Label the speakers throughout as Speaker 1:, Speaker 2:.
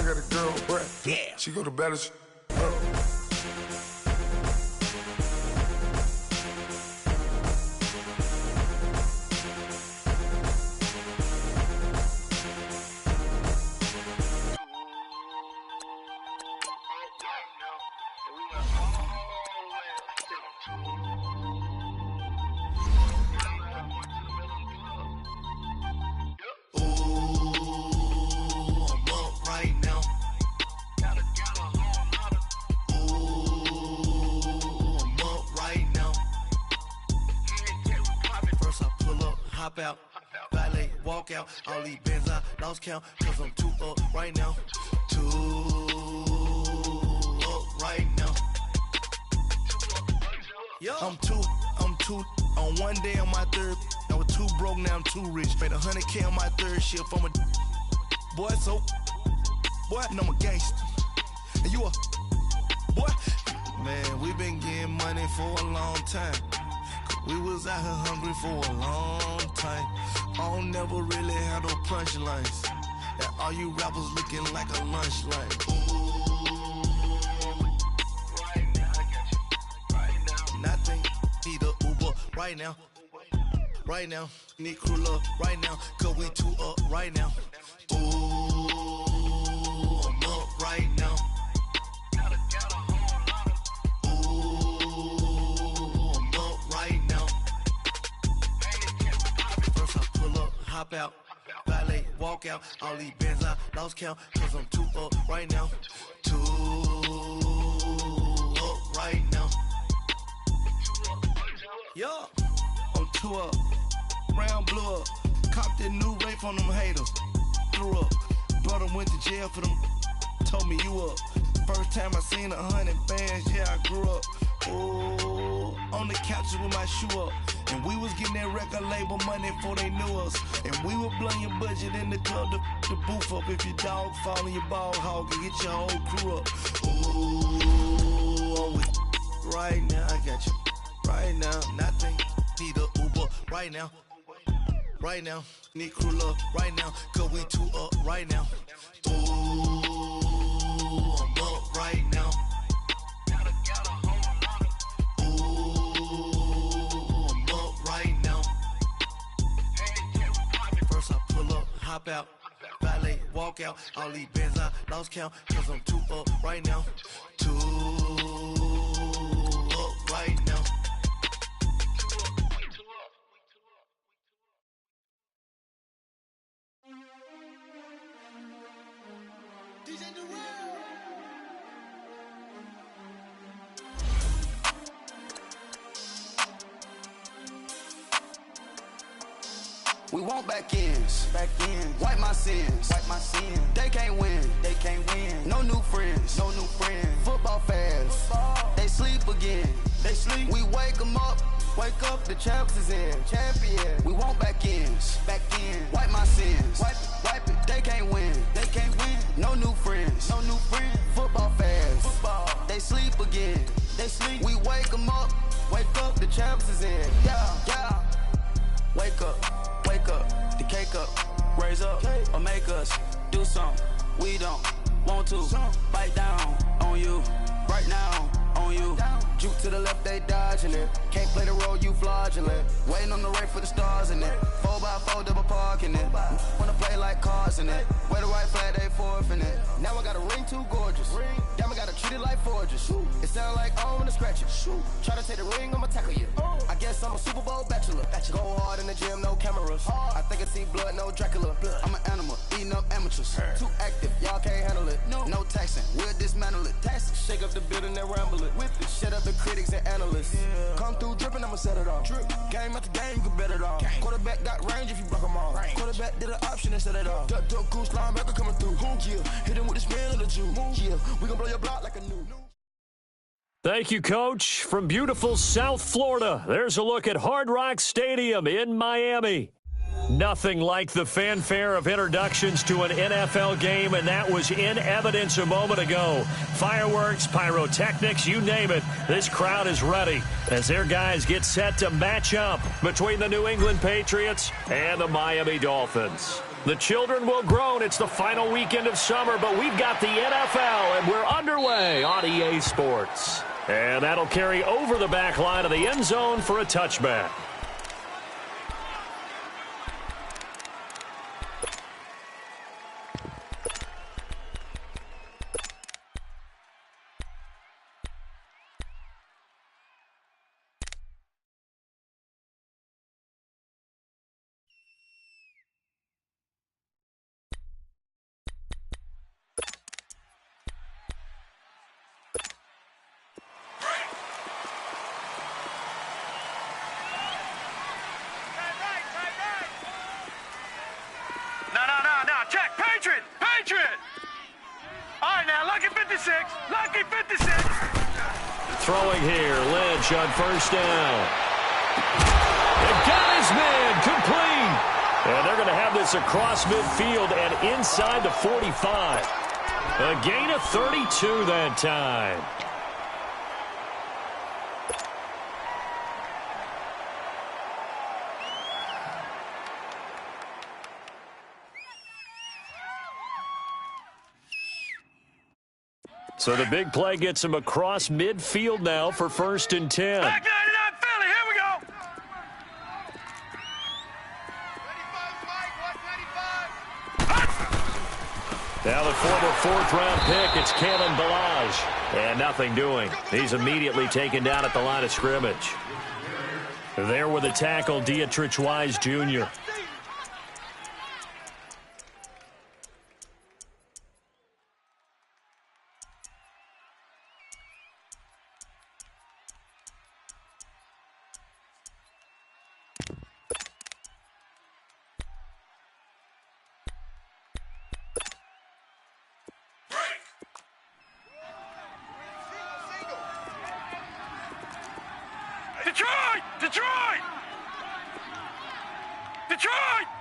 Speaker 1: I got a girl, Brett. Yeah. She go to better.
Speaker 2: Hop out, valet, walk out. All these bands I lost count, cause I'm too up right now. Too up right now. I'm too on one day on my third. I was too broke, now I'm too rich. Made 100K on my third shift from a boy, so boy, and I'm a gangster. And you a boy. Man, we been getting money for a long time. We was out here hungry for a long time. I don't never really have no punchlines. And all you rappers looking like a lunch line. Right now, I got you. Right now. Nothing, need a Uber right now. Right now, need crew up right now. Cause we too up right now. Ooh, I'm up right now. Hop out, valet, walk out. All these bands I lost count, cause I'm too up right now. Too up right now. Yo, I'm too up. Round blew up. Copped that new rape on them haters. Threw up. Brother went to jail for them. Told me you up. First time I seen 100 bands, yeah, I grew up. Oh, on the couches with my shoe up. And we was getting that record label money before they knew us. And we were blowing your budget in the club to boof up. If your dog fall in your ball hog and get your whole crew up. Ooh, I'm with right now, I got you. Right now, nothing, need a Uber right now. Right now, need crew up right now. Cause we too up right now. Ooh, I'm up right now. Hop out, valet, walk out. All these bands I lost count, cause I'm too up right now. Too up right now. DJ Durrell. We want back ends. Wipe my sins. They can't win. No new friends. Football fans. They sleep again. We wake them up. The champs is in. Champion. We want back ends. Wipe my sins. Wipe it. They can't win. No new friends. Football fans. They sleep again. We wake them up. The champs is in. Yeah. Wake up, the cake up, raise up, or make us do something we don't want to. Bite down on you, right now on you. Juke to the left, they dodging it. Can't play the role, you fraudulent. Waiting on the right for the stars in it. 4x4 double parking it. Wanna play like cars in it. Wear the white flag, they forfeiting it. Now I got a ring too gorgeous. Damn, I gotta treat it like forges. It sound like I wanna scratch it. Try to take the ring, I'ma tackle you. I guess I'm a Super Bowl bachelor. Go hard in the gym, no cameras. I think I see blood, no Dracula. I'm an animal, eating up amateurs. Too active, y'all can't handle it. No taxing, we'll dismantle it. Shake up the building and ramble it. Whip it, shut up the critics and analysts. Come through dripping, I'ma set it off. Game after game, you can bet it off. Quarterback got range if you broke them off. Quarterback did an option and set it off. Duck goose linebacker coming through. Yeah, hit him with the spin of the Jew. Yeah, we gon' blow your block like a new.
Speaker 3: Thank you, Coach. From beautiful South Florida, there's a look at Hard Rock Stadium in Miami. Nothing like the fanfare of introductions to an NFL game, and that was in evidence a moment ago. Fireworks, pyrotechnics, you name it. This crowd is ready as their guys get set to match up between the New England Patriots and the Miami Dolphins. The children will groan. It's the final weekend of summer, but we've got the NFL, and we're underway on EA Sports. And that'll carry over the back line of the end zone for a touchback.
Speaker 4: Check, Patriot! All right, now, lucky 56.
Speaker 3: Throwing here, Lynch on first down. And got his man, complete. And they're going to have this across midfield and inside the 45. A gain of 32 that time. So the big play gets him across midfield now for 1st and 10.
Speaker 4: Back 99 Philly, here we go.
Speaker 2: 95,
Speaker 3: Now the former 4th-round pick, it's Kalen Ballage. And nothing doing. He's immediately taken down at the line of scrimmage. There with the tackle, Dietrich Wise Jr.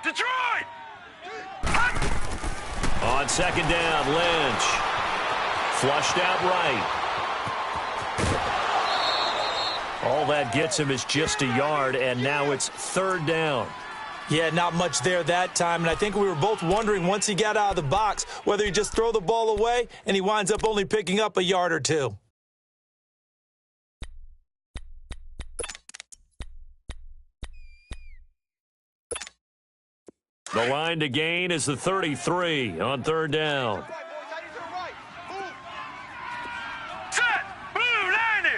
Speaker 4: Detroit!
Speaker 3: On 2nd down, Lynch. Flushed out right. All that gets him is just a yard, and now it's 3rd down.
Speaker 5: Yeah, not much there that time, and I think we were both wondering once he got out of the box whether he just throw the ball away, and he winds up only picking up a yard or two.
Speaker 3: The line to gain is the 33 on 3rd down.
Speaker 4: Set! Blue 90!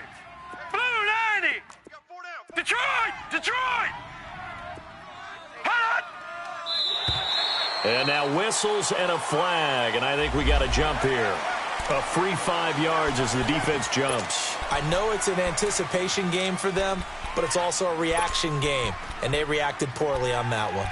Speaker 4: Detroit! Hot!
Speaker 3: And now whistles and a flag, and I think we got a jump here. A free 5 yards as the defense jumps.
Speaker 5: I know it's an anticipation game for them, but it's also a reaction game, and they reacted poorly on that one.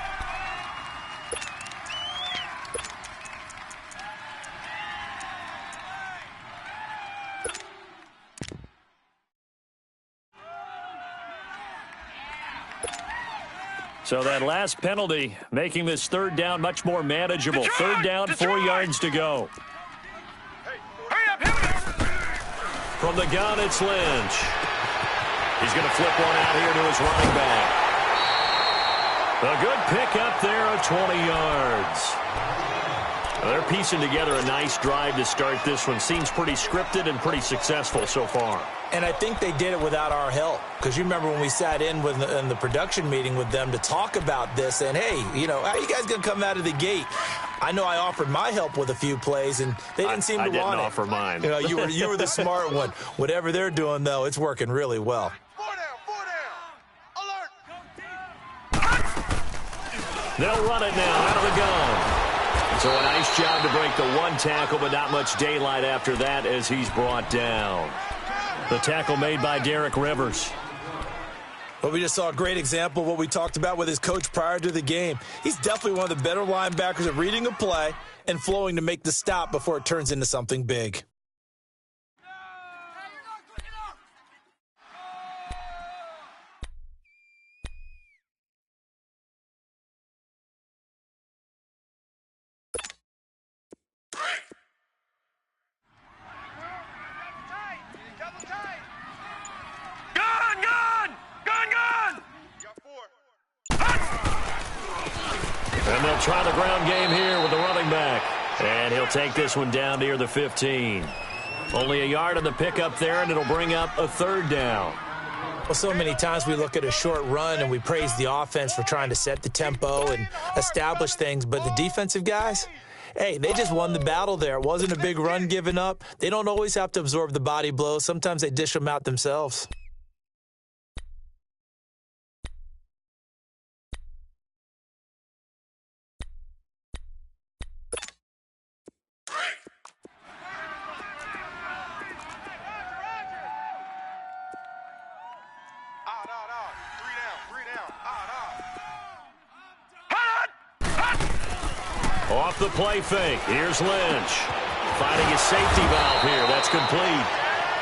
Speaker 3: So that last penalty making this 3rd down much more manageable.
Speaker 4: Detroit!
Speaker 3: 3rd down, 4 yards to go.
Speaker 4: Hurry up!
Speaker 3: From the gun, it's Lynch. He's going to flip one out here to his running back. A good pick up there of 20 yards. They're piecing together a nice drive to start this one. Seems pretty scripted and pretty successful so far.
Speaker 5: And I think they did it without our help. Because you remember when we sat in the production meeting with them to talk about this, and, hey, you know, how are you guys going to come out of the gate? I know I offered my help with a few plays, and they didn't seem to want it.
Speaker 3: I didn't offer mine.
Speaker 5: You know, you were the smart one. Whatever they're doing, though, it's working really well.
Speaker 4: 4 down! Alert!
Speaker 3: They'll run it now out of the gun. So a nice job to break the 1 tackle, but not much daylight after that as he's brought down. The tackle made by Derek Rivers.
Speaker 5: Well, we just saw a great example of what we talked about with his coach prior to the game. He's definitely one of the better linebackers at reading a play and flowing to make the stop before it turns into something big.
Speaker 3: And they'll try the ground game here with the running back. And he'll take this one down near the 15. Only a yard on the pickup there, and it'll bring up a 3rd down.
Speaker 5: Well, so many times we look at a short run and we praise the offense for trying to set the tempo and establish things, but the defensive guys, hey, they just won the battle there. It wasn't a big run given up. They don't always have to absorb the body blows. Sometimes they dish them out themselves.
Speaker 3: Off the play fake. Here's Lynch. Finding his safety valve here. That's complete.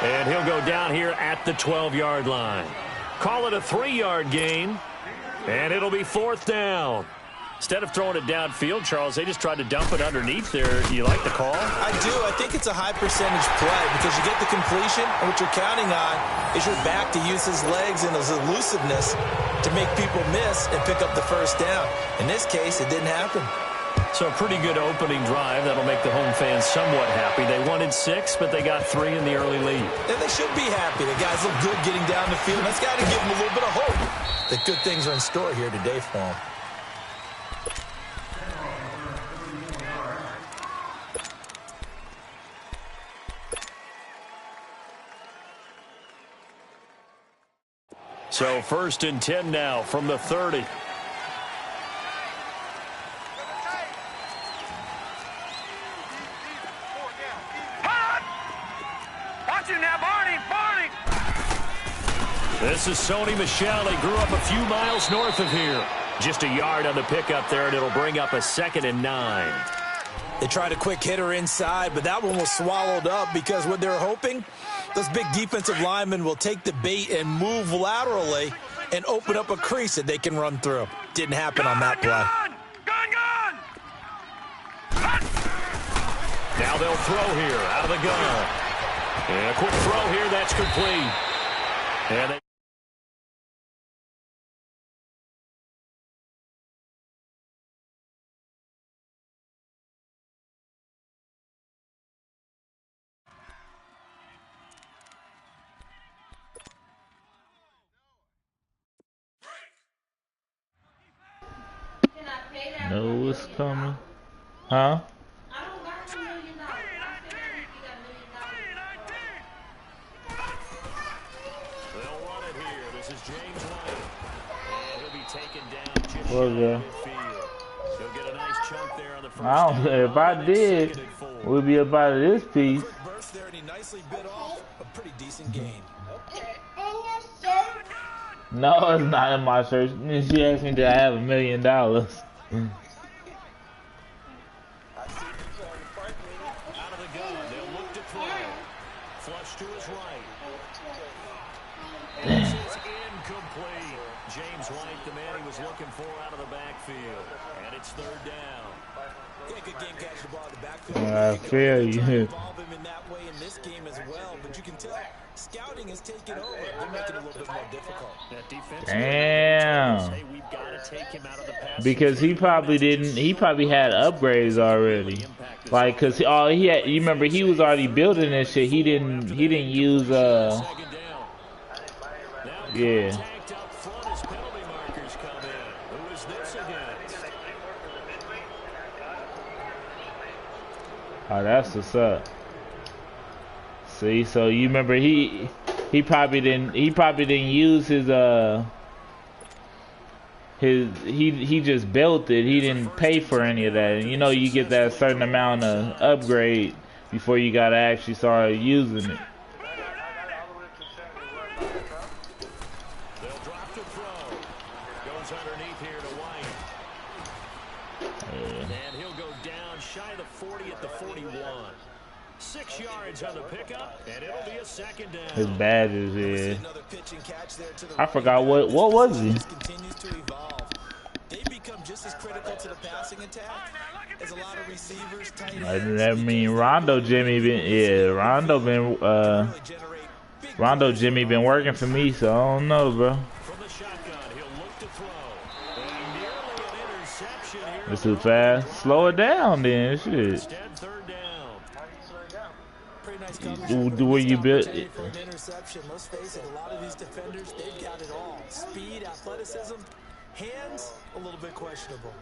Speaker 3: And he'll go down here at the 12-yard line. Call it a 3-yard gain. And it'll be 4th down. Instead of throwing it downfield, Charles, they just tried to dump it underneath there. You like the call?
Speaker 5: I do. I think it's a high percentage play because you get the completion, and what you're counting on is your back to use his legs and his elusiveness to make people miss and pick up the 1st down. In this case, it didn't happen.
Speaker 3: So a pretty good opening drive. That'll make the home fans somewhat happy. They wanted 6, but they got 3 in the early lead.
Speaker 5: And they should be happy. The guys look good getting down the field. That's got to give them a little bit of hope that good things are in store here today for them.
Speaker 3: So 1st and 10 now from the 30. This is Sony Michel. He grew up a few miles north of here. Just a yard on the pickup there, and it'll bring up a 2nd and 9.
Speaker 5: They tried a quick hitter inside, but that one was swallowed up because what they're hoping, those big defensive linemen will take the bait and move laterally and open up a crease that they can run through. Didn't happen on that play.
Speaker 3: Now they'll throw here out of the gun. And a quick throw here, that's complete. And they
Speaker 6: know what's coming. Huh?
Speaker 3: they'll run it here. This is James White. And he'll be taken down just
Speaker 6: Well, yeah.
Speaker 3: midfield. He'll get a nice chunk there on the first
Speaker 6: I don't.
Speaker 3: down.
Speaker 6: If I did, we'd be about this piece.
Speaker 5: Quick burst there, and he nicely bit off a pretty decent gain.
Speaker 6: No, it's not in my shirt. She asked me, "Do I have $1 million?"
Speaker 3: Out of the gun, they'll look to throw. Flush to his right. And this is incomplete. James White, the man he was looking for out of the backfield. And it's 3rd down.
Speaker 5: Yeah, good game catch the ball in the backfield.
Speaker 6: I feel you.
Speaker 5: Involve him in that way in this game as well, but you can tell scouting is taking over. They're making it a little bit more difficult.
Speaker 3: That defense.
Speaker 6: Damn.
Speaker 3: Hey, we've got to take him out of the pass.
Speaker 6: Because he probably didn't. He probably had upgrades already. Like, cause all he had. You remember he was already building this shit. He didn't use
Speaker 3: Second down. Now
Speaker 6: Yeah.
Speaker 3: tagged up front as penalty markers come in. Who is this against?
Speaker 6: Oh, that's what's up. See, so you remember he probably didn't use his he just built it. He didn't pay for any of that. And you know you get that certain amount of upgrade before you gotta actually start using it.
Speaker 3: They'll drop to throw. Goes underneath here to White. And he'll go down shy of the 40 at the 41. 6 yards on the pickup, and it'll be a 2nd down.
Speaker 6: His badges, yeah.
Speaker 5: Another pitch and catch there to the
Speaker 6: I forgot what was he?
Speaker 5: continues to evolve. They become just as critical to the passing attack as a lot of receivers, tight ends.
Speaker 6: I mean, Rondo Jimmy been working for me, so I don't know, bro.
Speaker 3: From the shotgun, he'll look to throw. And nearly an interception here
Speaker 6: It's too fast. Slow it down, then. Shit.
Speaker 3: Instead, third down.
Speaker 5: Pretty nice coverage.
Speaker 6: Do where you built
Speaker 5: Opportunity
Speaker 6: it.
Speaker 5: for an interception. Let's face it, a lot of these defenders, they've got it all. Speed, athleticism, hands, a little bit questionable.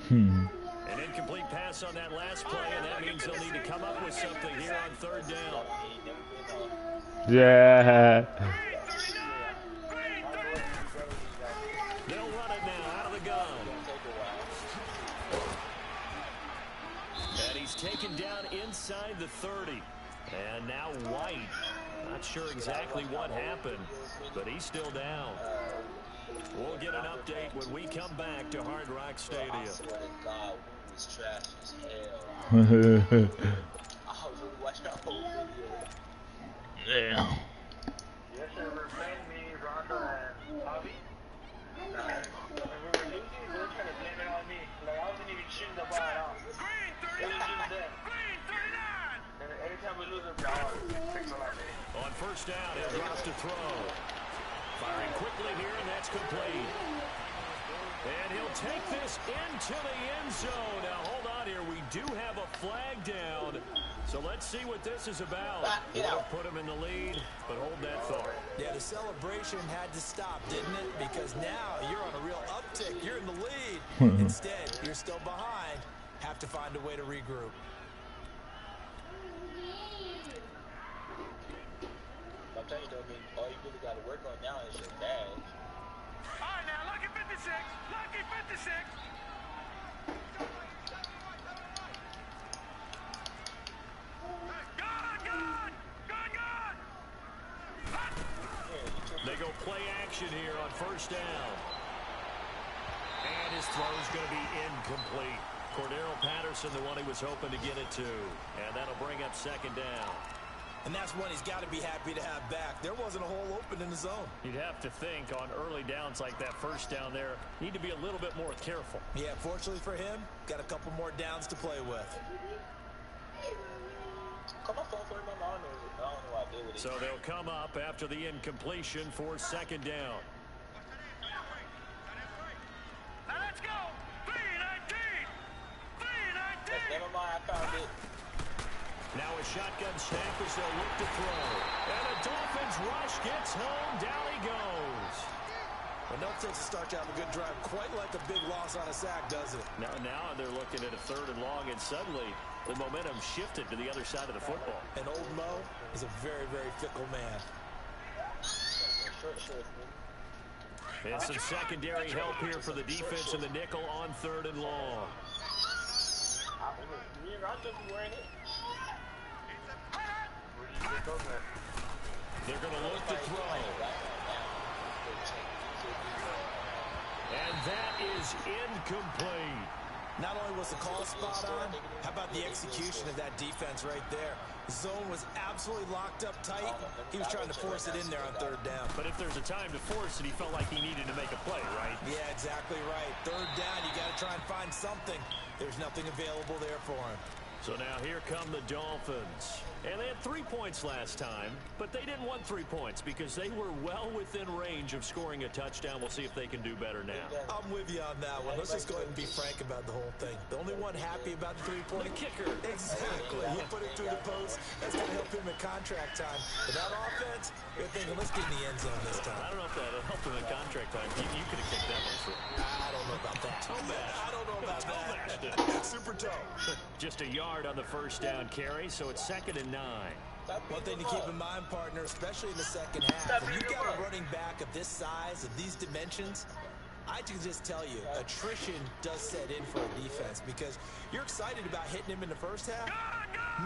Speaker 3: An incomplete pass on that last play, and that means they'll need to come up with something here on third down.
Speaker 6: Yeah.
Speaker 3: They'll run it now out of the gun. And he's taken down inside the 30. And now White. Not sure exactly what happened, but he's still down. We'll get an update when we come back to Hard Rock Stadium.
Speaker 7: I swear to God, we was trash as hell. I was really watching that whole video.
Speaker 6: Yeah.
Speaker 8: Yes, sir. We're playing me, Rondo, and Bobby. When we were losing, they were trying to blame it on me. Like, I wasn't even shooting the ball at all. It was just them. And every time we lose a ball, fix it like that.
Speaker 3: On first down, he'll drop to throw. Firing quickly here, and that's complete. And he'll take this into the end zone. Now, hold on here. We do have a flag down. So let's see what this is about. Would have put him in the lead, but hold that thought.
Speaker 5: Yeah, the celebration had to stop, didn't it? Because now you're on a real uptick. You're in the lead. Instead, you're still behind. Have to find a way to regroup.
Speaker 7: Sometimes, though, I mean, all you really got to work on now is your badge.
Speaker 4: All right, now, lucky 56. Lucky 56.
Speaker 3: They go play action here on first down. And his throw's going to be incomplete. Cordero Patterson, the one he was hoping to get it to. And that'll bring up second down.
Speaker 5: And that's one he's got to be happy to have back. There wasn't a hole open in the zone.
Speaker 3: You'd have to think on early downs like that first down there, need to be a little bit more careful.
Speaker 5: Yeah, fortunately for him, got a couple more downs to play with.
Speaker 7: Come on, phone for him. I don't know what I did with it.
Speaker 3: So they'll come up after the incompletion for second down.
Speaker 4: Now let's go. 319. 319.
Speaker 7: Never mind, I found it.
Speaker 3: Now a shotgun snap as they'll look to throw. And a Dolphins rush gets home. Down he goes.
Speaker 5: And don't take to start to have a good drive quite like a big loss on a sack, does it?
Speaker 3: Now they're looking at a third and long, and suddenly the momentum shifted to the other side of the football.
Speaker 5: And old Mo is a very, very fickle man.
Speaker 3: And some secondary help here for the defense in the nickel on third and long.
Speaker 7: Me and Roger be wearing it.
Speaker 3: They're going to look to throw. And that is incomplete.
Speaker 5: Not only was the call spot on, how about the execution of that defense right there? The zone was absolutely locked up tight. He was trying to force it in there on third down.
Speaker 3: But if there's a time to force it, he felt like he needed to make a play, right?
Speaker 5: Yeah, exactly right. Third down, you got to try and find something. There's nothing available there for him.
Speaker 3: So now here come the Dolphins. And they had 3 points last time, but they didn't want 3 points because they were well within range of scoring a touchdown. We'll see if they can do better now.
Speaker 5: I'm with you on that one. Let's just go ahead and be frank about the whole thing. The only one happy about the three-point
Speaker 3: kicker.
Speaker 5: Exactly. He put it through the post. That's going to help him in contract time. But that offense, they're thinking, let's get in the end zone this time.
Speaker 3: I don't know if that helped him in contract time. You could have kicked that one through.
Speaker 5: I don't know about that. I don't know about that. Super toe.
Speaker 3: Just a yard on the first down carry, so it's 2nd and 9.
Speaker 5: One thing to keep in mind, partner, especially in the second half, when you've got a running back of this size, of these dimensions, I can just tell you, attrition does set in for a defense because you're excited about hitting him in the first half.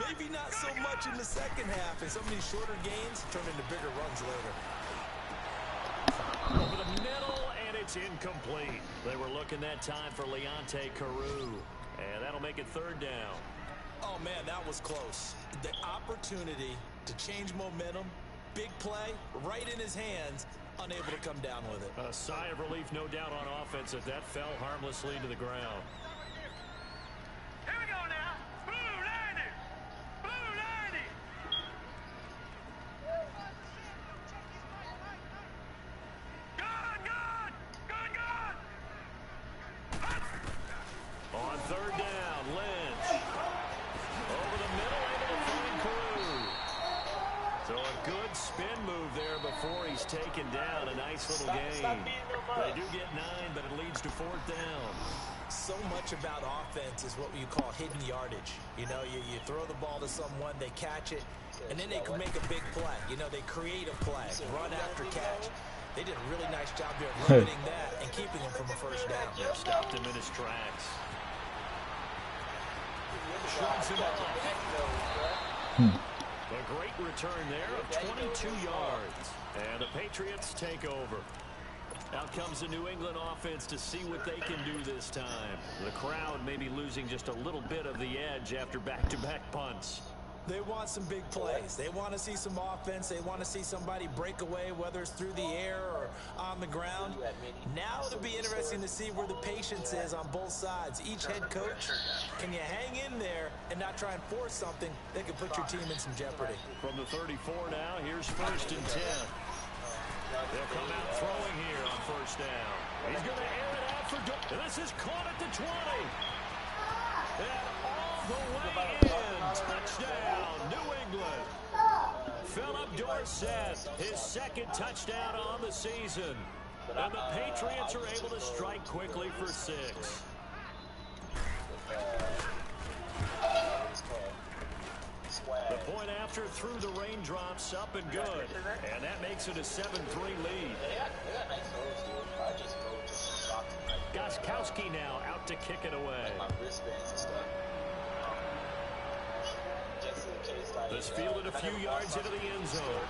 Speaker 5: Maybe not so much in the second half, and some of these shorter gains turn into bigger runs later.
Speaker 3: Over the middle, and it's incomplete. They were looking that time for Leonte Carroo, and that'll make it 3rd down.
Speaker 5: Oh, man, that was close. The opportunity to change momentum, big play, right in his hands, unable to come down with it.
Speaker 3: A sigh of relief, no doubt, on offense if that fell harmlessly to the ground.
Speaker 4: Here we go now. Blue 90. Blue 90.
Speaker 3: taken down. A nice little gain. They do get 9, but it leads to 4th down.
Speaker 5: So much about offense is what you call hidden yardage. You know, you throw the ball to someone, they catch it, and then they can make a big play. You know, they create a play, run after catch. They did a really nice job there of limiting that and keeping him from a first down.
Speaker 3: They've stopped him in his tracks. Shrugs him off. A great return there of 22 yards. And the Patriots take over. Out comes the New England offense to see what they can do this time. The crowd may be losing just a little bit of the edge after back-to-back punts.
Speaker 5: They want some big plays. They want to see some offense. They want to see somebody break away, whether it's through the air or on the ground. Now it'll be interesting to see where the patience is on both sides. Each head coach, can you hang in there and not try and force something that could put your team in some jeopardy?
Speaker 3: From the 34 now, here's 1st and 10. They'll come out throwing here on 1st down. He's going to air it out for this is caught at the 20. And all the way in. Touchdown, New England. Philip Dorsett, his 2nd touchdown on the season. And the Patriots are able to strike quickly for 6. The point after through the raindrops, up and good. And that makes it a 7-3 lead. Gostkowski now out to kick it away. This fielded a few yards into the end zone.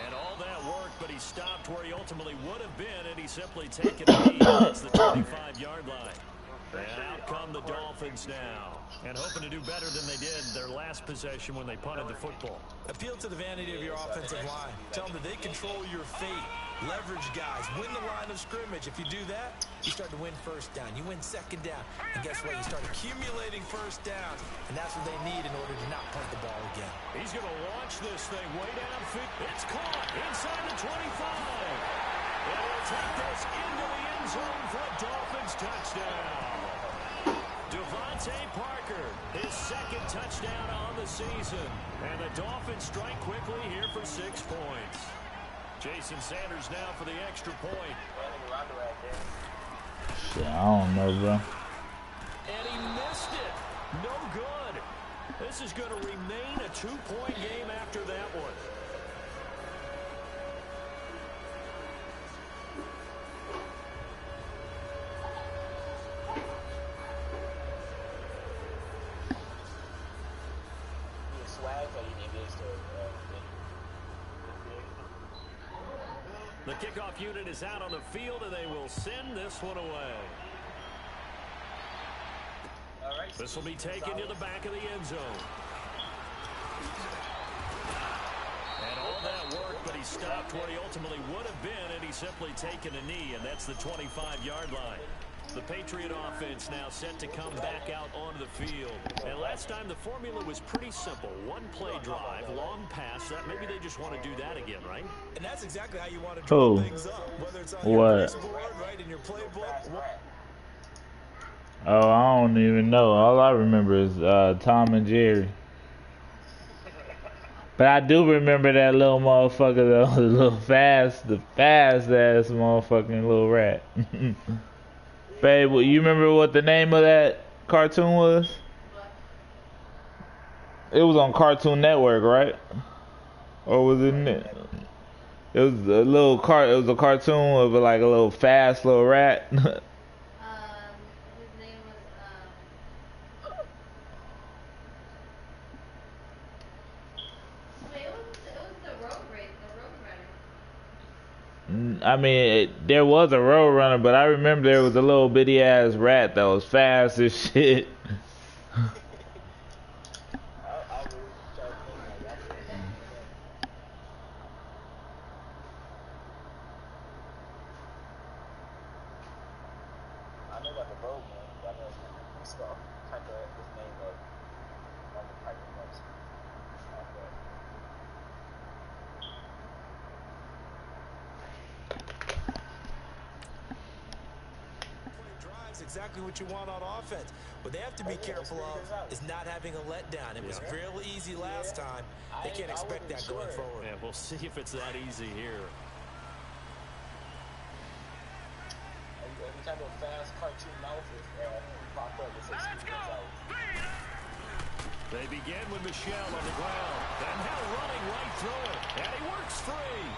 Speaker 3: And all that work, but he stopped where he ultimately would have been, and he simply taken a knee. That's the 25-yard line. And out come the Dolphins now. And hoping to do better than they did their last possession when they punted the football.
Speaker 5: Appeal to the vanity of your offensive line. Tell them that they control your fate. Leverage guys. Win the line of scrimmage. If you do that, you start to win 1st down. You win 2nd down. And guess what? You start accumulating 1st downs. And that's what they need in order to not punt the ball again.
Speaker 3: He's going to launch this thing way downfield. It's caught inside the 25. And he'll take this into the end zone for a Dolphins touchdown. Devontae Parker, his 2nd touchdown on the season. And the Dolphins strike quickly here for 6 points. Jason Sanders now for the extra point.
Speaker 6: Shit, I don't know, bro.
Speaker 3: And he missed it. No good. This is going to remain a 2-point game after that one. The kickoff unit is out on the field, and they will send this one away. This will be taken to the back of the end zone. And all that work, but he stopped where he ultimately would have been, and he's simply taken a knee, and that's the 25-yard line. The Patriot offense now set to come back out onto the field. And last time the formula was pretty simple. One play drive, long pass. That maybe they just want to do that again, right?
Speaker 5: And that's exactly how you want to draw things up. Whether it's on your board, right, in your playbook.
Speaker 6: Oh, I don't even know. All I remember is Tom and Jerry. But I do remember that little motherfucker, though, the fast ass motherfucking little rat. Babe, you remember what the name of that cartoon was? It was on Cartoon Network, right? Or was it? It was a little It was a cartoon of like a little fast little rat.
Speaker 9: His name was it was the Road Runner.
Speaker 6: I mean, there was a road runner, but I remember there was a little bitty ass rat that was fast as shit.
Speaker 5: exactly what you want on offense. What they have to be careful of is not having a letdown. It was real easy last time. They can't expect that going forward.
Speaker 3: Yeah, we'll see if it's that easy here.
Speaker 7: Every time a fast cartoon mouth is popped up, it's like
Speaker 4: Let's go!
Speaker 3: They begin with Michel on the ground. And now running right through it. And he works free.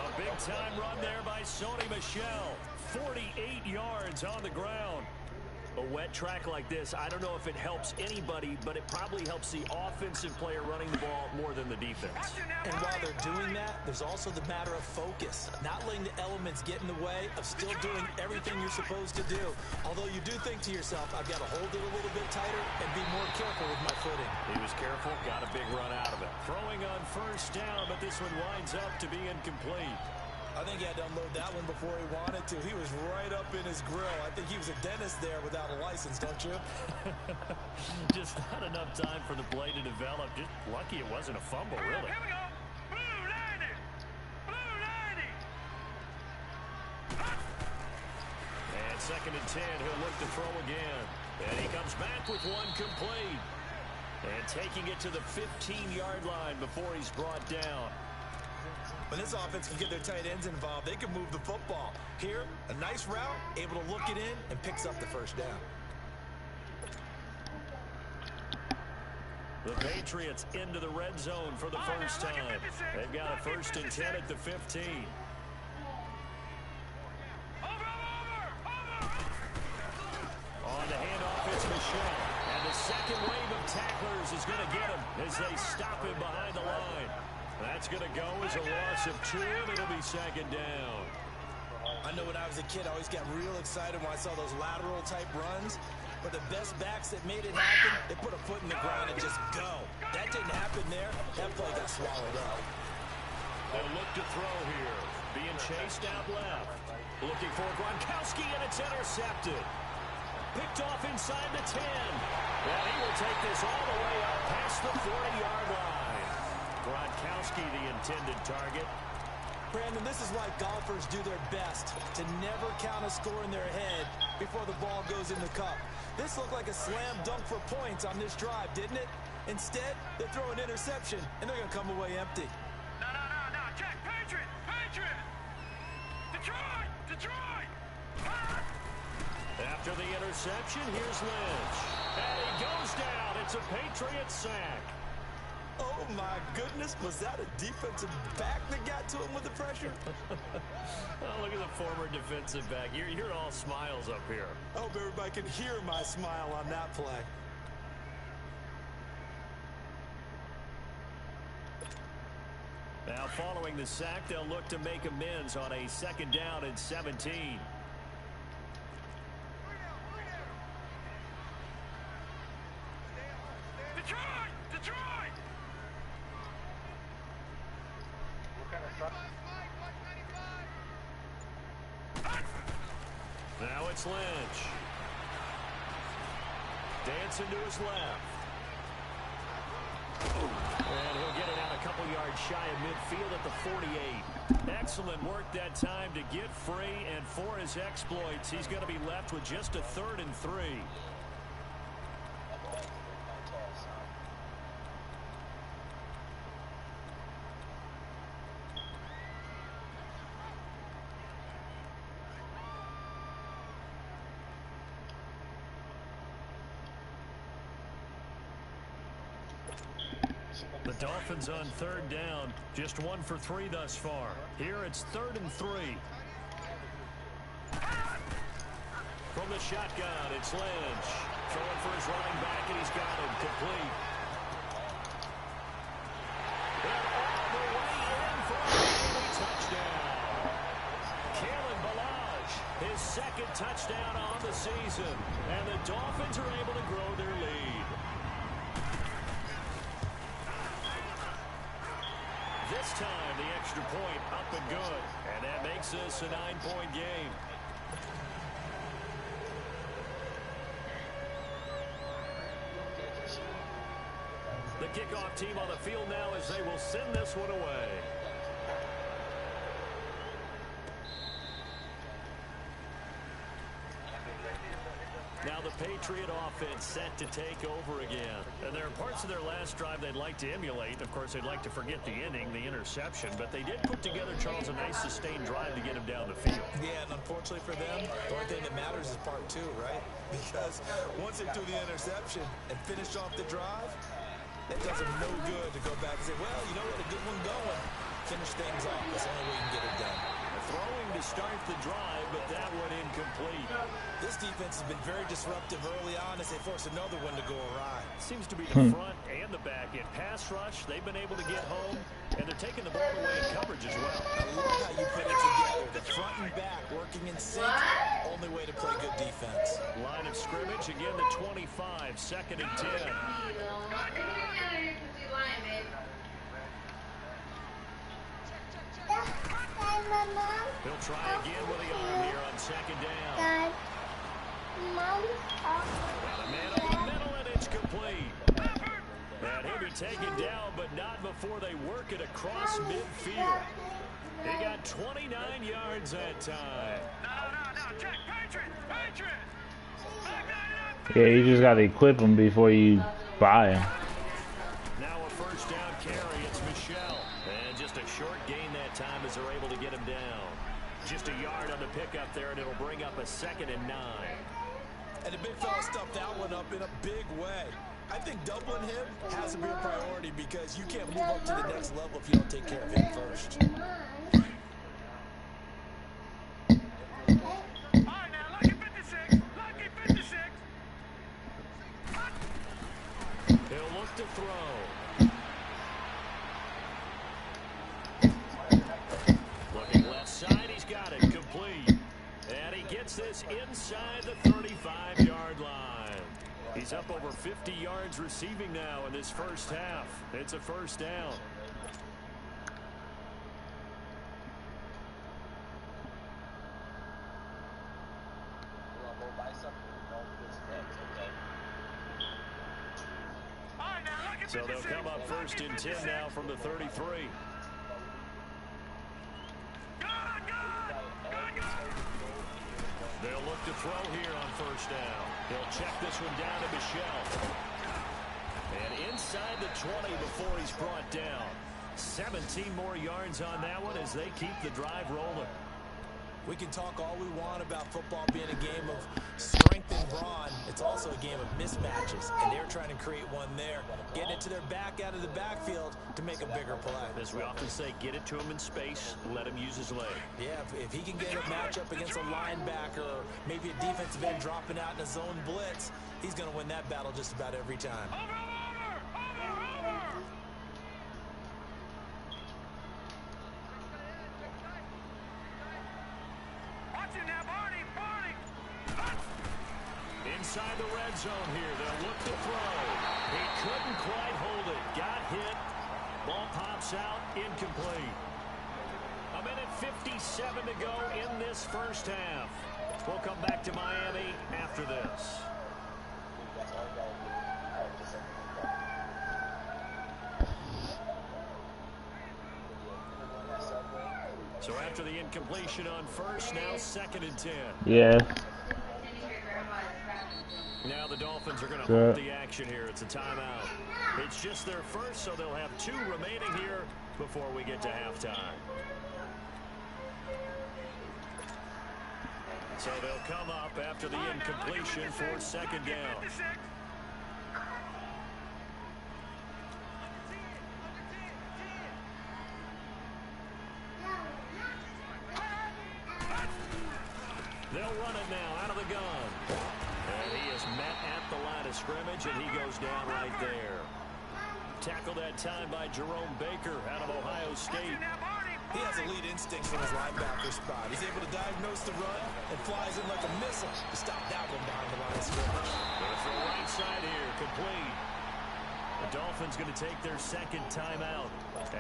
Speaker 3: A big-time run there by Sony Michel. 48 yards on the ground. A wet track like this, I don't know if it helps anybody, but it probably helps the offensive player running the ball more than the defense.
Speaker 5: And while they're doing that, there's also the matter of focus. Not letting the elements get in the way of still doing everything you're supposed to do. Although you do think to yourself, I've got to hold it a little bit tighter and be more careful with my footing.
Speaker 3: He was careful, got a big run out of it. Throwing on first down, but this one winds up to be incomplete.
Speaker 5: I think he had to unload that one before he wanted to. He was right up in his grill. I think he was a dentist there without a license, don't you?
Speaker 3: Just not enough time for the play to develop. Just lucky it wasn't a fumble, really.
Speaker 4: Here we go. Blue 90. Blue 90.
Speaker 3: And 2nd and 10, he'll look to throw again. And he comes back with one complete. And taking it to the 15-yard line before he's brought down.
Speaker 5: When this offense can get their tight ends involved, they can move the football. Here, a nice route, able to look it in, and picks up the first down.
Speaker 3: The Patriots into the red zone for the first time. They've got a 1st and 10 at the 15. On the handoff, it's Michel. And the second wave of tacklers is going to get him as they stop him behind the line. That's going to go as a loss of 2, and it'll be 2nd down.
Speaker 5: I know when I was a kid, I always got real excited when I saw those lateral-type runs. But the best backs that made it happen, they put a foot in the ground and just go. That didn't happen there. That play got swallowed up.
Speaker 3: They'll look to throw here. Being chased out left. Looking for Gronkowski, and it's intercepted. Picked off inside the 10. And he will take this all the way up past the 40-yard line. Gronkowski, the intended target.
Speaker 5: Brandon, this is why golfers do their best to never count a score in their head before the ball goes in the cup. This looked like a slam dunk for points on this drive, didn't it? Instead, they throw an interception, and they're going to come away empty.
Speaker 4: No. Check. Patriot. Detroit.
Speaker 3: After the interception, here's Lynch. And he goes down. It's a Patriot sack.
Speaker 5: Oh, my goodness. Was that a defensive back that got to him with the pressure?
Speaker 3: Oh, look at the former defensive back. You're all smiles up here.
Speaker 5: I hope everybody can hear my smile on that play.
Speaker 3: Now, following the sack, they'll look to make amends on a 2nd down and 17.
Speaker 4: Detroit.
Speaker 3: Now it's Lynch. Dancing to his left. And he'll get it out a couple yards shy of midfield at the 48. Excellent work that time to get free, and for his exploits, he's going to be left with just a 3rd and 3. The Dolphins on 3rd down, just 1 for 3 thus far. Here it's 3rd and 3. From the shotgun, it's Lynch. Throwing for his running back, and he's got him complete. And all the way in for a Miami touchdown. Kalen Ballage, his 2nd touchdown on the season. And the Dolphins are able to grow their lead. This time, the extra point up and good. And that makes this a 9-point game. The kickoff team on the field now as they will send this one away. Patriot offense set to take over again. And there are parts of their last drive they'd like to emulate. Of course, they'd like to forget the inning, the interception. But they did put together, Charles, a nice sustained drive to get him down the field.
Speaker 5: Yeah, and unfortunately for them, the only thing that matters is part two, right? Because once they do the interception and finish off the drive, it does them no good to go back and say, well, you know what, a good one going. Finish things off. That's the only way you can get it done.
Speaker 3: Throwing to start the drive, but that one incomplete.
Speaker 5: This defense has been very disruptive early on as they force another one to go awry.
Speaker 3: Seems to be the front and the back end. Pass rush, they've been able to get home, and they're taking the ball away in coverage as well.
Speaker 5: I love how you put it together. The front and back working in sync. Only way to play good defense.
Speaker 3: Line of scrimmage, again the 25, 2nd and 10. He'll try again with the arm here on 2nd down.
Speaker 10: Mom.
Speaker 3: Got a man over the middle, and it's complete. And he'll be taken down, but not before they work it across midfield. He got 29 yards that time.
Speaker 4: No, check, Patriot.
Speaker 6: Yeah, you just gotta equip him before you buy him.
Speaker 3: Now a 1st down carry, it's Michelle. And just a short gain that time as they're able to get him down. Just a yard on the pickup there, and it'll bring up a 2nd and 9.
Speaker 5: And the big fella stuffed that one up in a big way. I think doubling him has to be a priority because you can't move up to the next level if you don't take care of him first.
Speaker 4: All right, now, lucky 56.
Speaker 3: He'll look to throw. Looking left side, he's got it, complete. And he gets this inside the 35-yard line. He's up over 50 yards receiving now in this first half. It's a 1st down. So they'll come up 1st and 10 now from the 33. They'll look to throw here on 1st down. They'll check this one down to Michelle. And inside the 20 before he's brought down. 17 more yards on that one as they keep the drive rolling.
Speaker 5: We can talk all we want about football being a game of strength and brawn. It's also a game of mismatches, and they're trying to create one there. Getting it to their back out of the backfield to make a bigger play.
Speaker 3: As we often say, get it to him in space, let him use his leg.
Speaker 5: Yeah, if he can get a matchup against a linebacker or maybe a defensive end dropping out in a zone blitz, he's going to win that battle just about every time.
Speaker 3: Inside the red zone here, they'll look to throw. He couldn't quite hold it. Got hit. Ball pops out, incomplete. A minute 57 to go in this first half. We'll come back to Miami after this. So after the incompletion on 1st, now 2nd and 10.
Speaker 6: Yeah.
Speaker 3: Now the Dolphins are going to hold the action here. It's a timeout. It's just their first, so they'll have 2 remaining here before we get to halftime. So they'll come up after the incompletion for 2nd down. They'll run it now out of the gun. And he is met at the line of scrimmage, and he goes down right there. Tackled that time by Jerome Baker out of Ohio State.
Speaker 5: He has elite instincts from his linebacker spot. He's able to diagnose the run and flies in like a missile to stop that one behind the line of scrimmage.
Speaker 3: Goes for the right side here, complete. The Dolphins going to take their 2nd timeout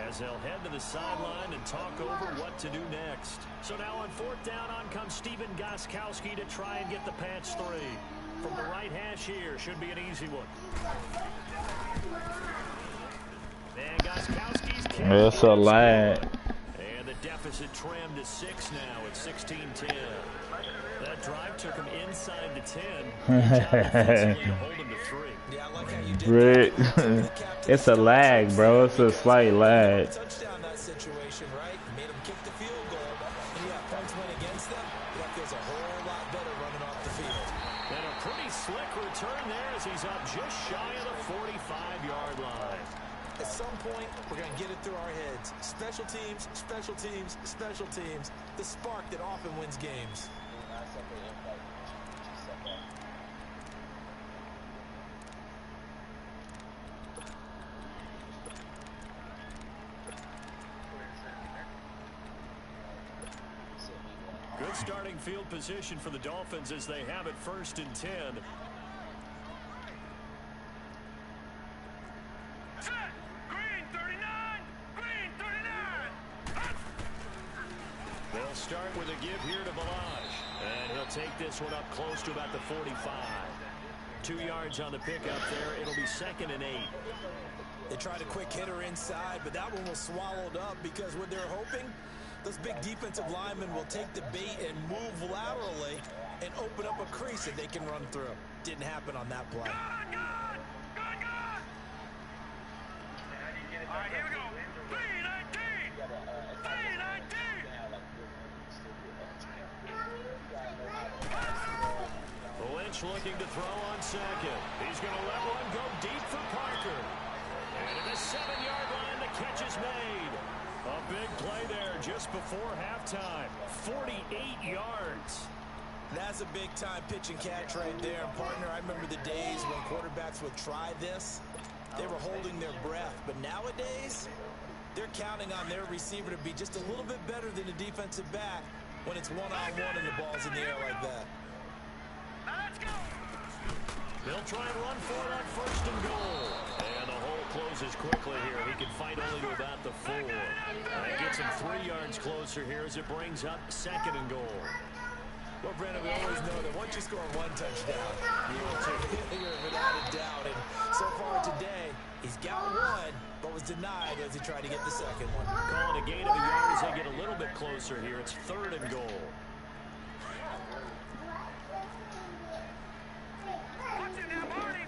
Speaker 3: as they'll head to the sideline and talk over what to do next. So now on 4th down, on comes Stephen Gostkowski to try and get the patch 3. From the right hash here, should be an easy one. And Gostkowski's kick.
Speaker 6: That's a lag.
Speaker 3: And the deficit trimmed to 6 now at 16-10. The That drive took him inside the 10. Good job defensively to hold him to 3.
Speaker 5: Yeah, I like how you did
Speaker 6: Rick,
Speaker 5: that.
Speaker 6: it's a lag, bro. It's a slight lag.
Speaker 5: Touchdown that situation, right? Made him kick the field goal. And yeah, points went against them. That feels a whole lot better running off the field.
Speaker 3: And a pretty slick return there as he's up just shy of the 45-yard line.
Speaker 5: At some point, we're going to get it through our heads. Special teams, special teams, special teams. The spark that often wins games.
Speaker 3: Good starting field position for the Dolphins as they have it 1st and 10.
Speaker 4: Green 39. Green 39.
Speaker 3: They'll start with a give here to Balaj. And he'll take this one up close to about the 45. 2 yards on the pickup there. It'll be 2nd and 8.
Speaker 5: They tried a quick hitter inside, but that one was swallowed up because what they're hoping, those big defensive linemen will take the bait and move laterally and open up a crease that they can run through. Didn't happen on that play.
Speaker 4: Good. All right, here we go. 319. 319.
Speaker 3: Lynch looking to throw on 2nd. He's going to let one go deep for Parker. And at the 7-yard line, the catch is made. A big play there just before halftime. 48 yards.
Speaker 5: That's a big-time pitch and catch right there. And, partner, I remember the days when quarterbacks would try this. They were holding their breath. But nowadays, they're counting on their receiver to be just a little bit better than the defensive back when it's one-on-one and the ball's in the air like that.
Speaker 4: Let's go.
Speaker 3: They'll try and run for it on 1st and goal. And the hole closes quickly here. He can fight only to about the 4. That gets him 3 yards closer here as it brings up 2nd and goal.
Speaker 5: Well, Brandon, we always know that once you score one touchdown, you're without a doubt. And so far today, he's got one, but was denied as he tried to get the 2nd one.
Speaker 3: Calling a gain of a yard as they get a little bit closer here. It's 3rd and goal.
Speaker 4: Watch it now, Barney.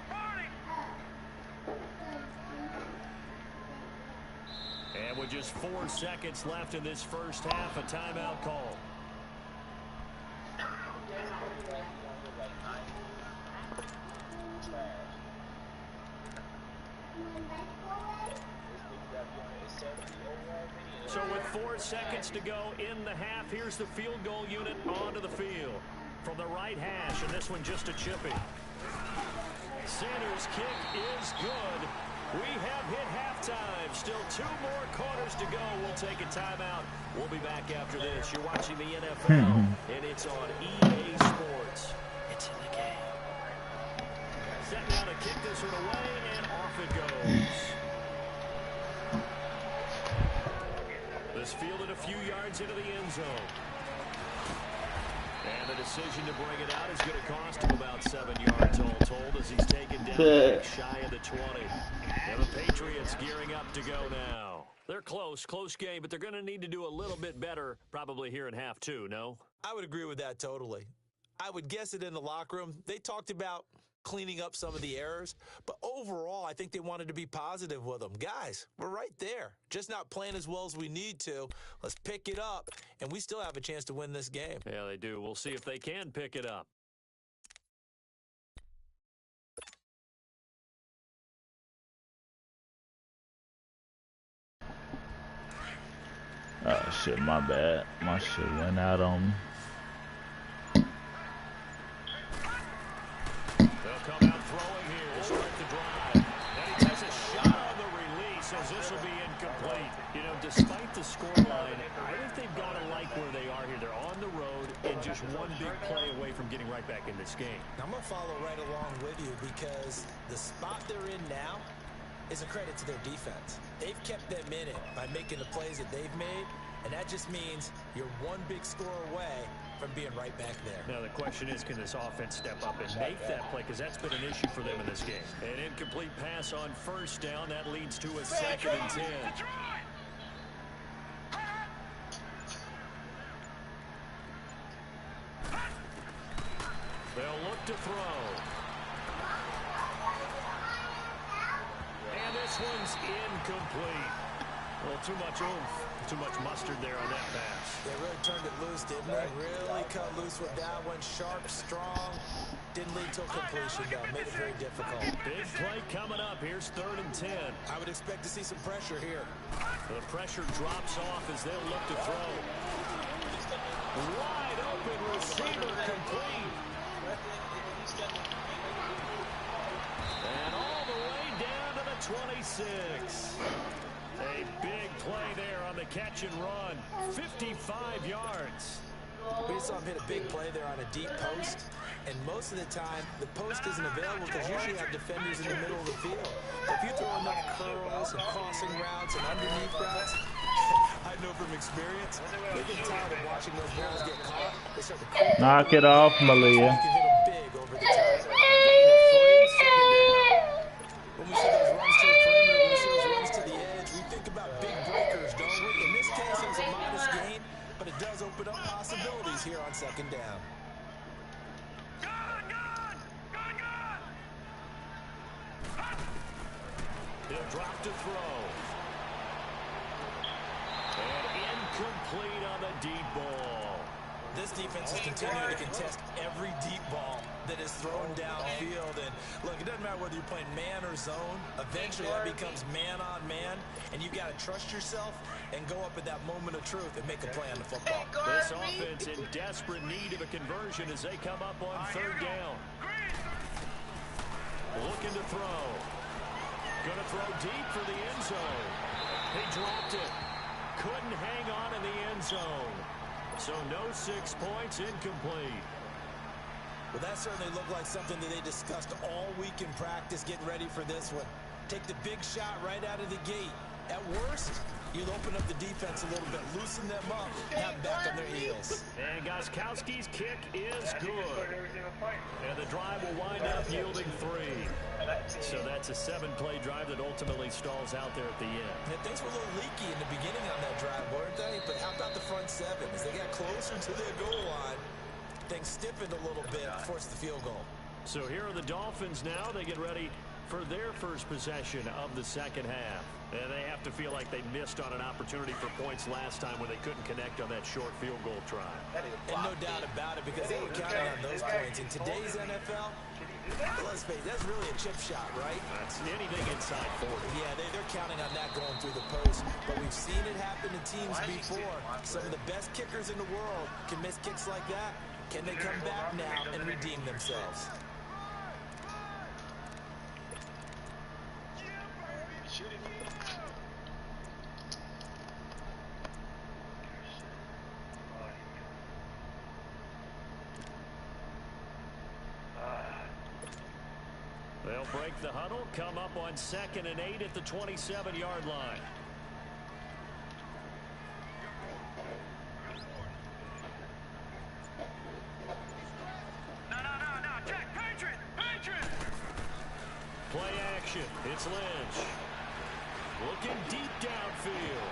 Speaker 3: And with just 4 seconds left in this first half, a timeout call. So with 4 seconds to go in the half, here's the field goal unit onto the field. From the right hash, and this one just a chippy. Sanders' kick is good. We have hit halftime. Still 2 more quarters to go. We'll take a timeout. We'll be back after this. You're watching the NFL, and it's on EA Sports. It's in the game. Setting out to kick this one away, and off it goes. This fielded a few yards into the end zone. And the decision to bring it out is going to cost him about 7 yards all told as he's taken down shy of the 20. And the Patriots gearing up to go now. They're close game, but they're going to need to do a little bit better probably here in half 2, no?
Speaker 5: I would agree with that totally. I would guess it in the locker room. They talked about cleaning up some of the errors, but overall, I think they wanted to be positive with them. Guys, we're right there. Just not playing as well as we need to. Let's pick it up, and we still have a chance to win this game.
Speaker 3: Yeah, they do. We'll see if they can pick it up.
Speaker 6: Oh shit, my bad. My shit went out on me.
Speaker 3: They'll come out throwing here to start the drive. And he takes a shot on the release as this will be incomplete. You know, despite the scoreline, I think they've got to like where they are here. They're on the road and just one big play away from getting right back in this game.
Speaker 5: I'm going to follow right along with you because the spot they're in now is a credit to their defense. They've kept them in it by making the plays that they've made, and that just means you're one big score away from being right back there.
Speaker 3: Now the question is, can this offense step up and make that play? Because that's been an issue for them in this game. An incomplete pass on first down. That leads to a 2nd and 10. drop to throw. And this one's incomplete. Well, too much oomph, too much mustard there on that pass.
Speaker 5: They really turned it loose, didn't they? Really cut loose with that one. Sharp, strong. Didn't lead to a completion, though. Made it very difficult.
Speaker 3: Big play coming up. Here's 3rd and 10.
Speaker 5: I would expect to see some pressure here.
Speaker 3: The pressure drops off as they'll look to throw. Wide open receiver complete. And all the way down to the 26. A big play there on the catch and run. 55 yards.
Speaker 5: We saw him hit a big play there on a deep post. And most of the time, the post isn't available because usually you have defenders in the middle of the field. If you throw enough curls and crossing routes and underneath routes, I know from experience, they get tired of watching those balls get caught. They start to creep.
Speaker 6: Knock it off, Malia.
Speaker 5: You can hit them big over the top. When we see those runs to the perimeter, when we see those runs to the edge, we think about big breakers, don't we? In this case, it was a modest gain, but it does open up possibilities here on 2nd down.
Speaker 3: He'll drop to throw. And incomplete on the deep ball.
Speaker 5: This defense is continuing to contest every deep ball that is thrown downfield. And look, it doesn't matter whether you're playing man or zone. Eventually, that becomes man on man. And you've got to trust yourself and go up at that moment of truth and make a play on the football.
Speaker 3: This offense in desperate need of a conversion as they come up on 3rd down. Looking to throw. Going to throw deep for the end zone. He dropped it. Couldn't hang on in the end zone. So no 6 points, incomplete.
Speaker 5: Well, that certainly looked like something that they discussed all week in practice getting ready for this one. Take the big shot right out of the gate. At worst, you'll open up the defense a little bit, loosen them up, have them back on their heels.
Speaker 3: And Gostkowski's kick is good. And the drive will wind up yielding 3. So that's a 7-play drive that ultimately stalls out there at the end.
Speaker 5: And things were a little leaky in the beginning on that drive, weren't they? But how about the front 7? As they got closer to their goal line, things stiffened a little bit, forced the field goal.
Speaker 3: So here are the Dolphins now. They get ready for their first possession of the 2nd half. And they have to feel like they missed on an opportunity for points last time when they couldn't connect on that short field goal try.
Speaker 5: And no doubt about it, because they were counting on those points. In today's NFL, let's face it, that's really a chip shot, right?
Speaker 3: That's anything inside 40.
Speaker 5: Yeah, they're counting on that going through the post. But we've seen it happen to teams before. Some of the best kickers in the world can miss kicks like that. Can they come back now and redeem themselves?
Speaker 3: They'll break the huddle, come up on 2nd and 8 at the 27-yard line.
Speaker 4: No, Jack, Patriot!
Speaker 3: Play action. It's Lynch. Looking deep downfield.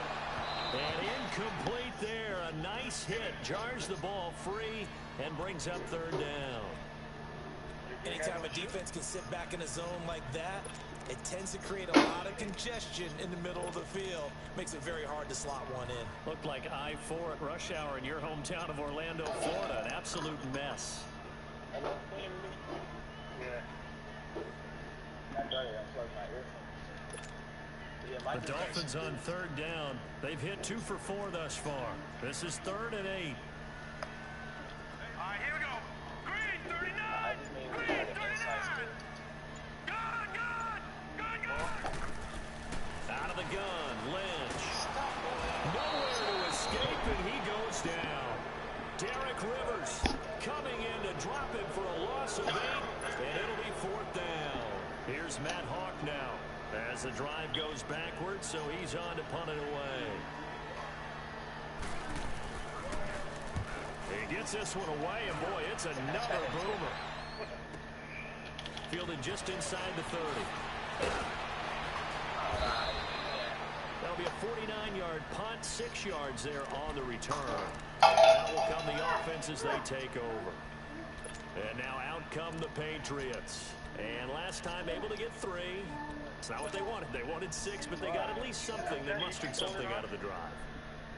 Speaker 3: And incomplete there. A nice hit. Jars the ball free and brings up 3rd down.
Speaker 5: Anytime a defense can sit back in a zone like that, it tends to create a lot of congestion in the middle of the field. Makes it very hard to slot one in.
Speaker 3: Looked like I-4 at rush hour in your hometown of Orlando, Florida. An absolute mess. The Dolphins on 3rd down. They've hit 2 for 4 thus far. This is 3rd and 8.
Speaker 4: All right, here we go. Green, 39. Green, 39. Gun.
Speaker 3: Out of the gun, Lynch. Nowhere to escape, and he goes down. Derek Rivers coming in to drop it for a loss of 8, and it'll be 4th down. Here's Matt Hawk now as the drive goes backwards, so he's on to punt it away. He gets this one away, and boy, it's another boomer. Fielded just inside the 30. That'll be a 49-yard punt, 6 yards there on the return. That will come the offense as they take over. And now out come the Patriots. And last time able to get 3. It's not what they wanted. They wanted 6, but they got at least something. They mustered something out of the drive.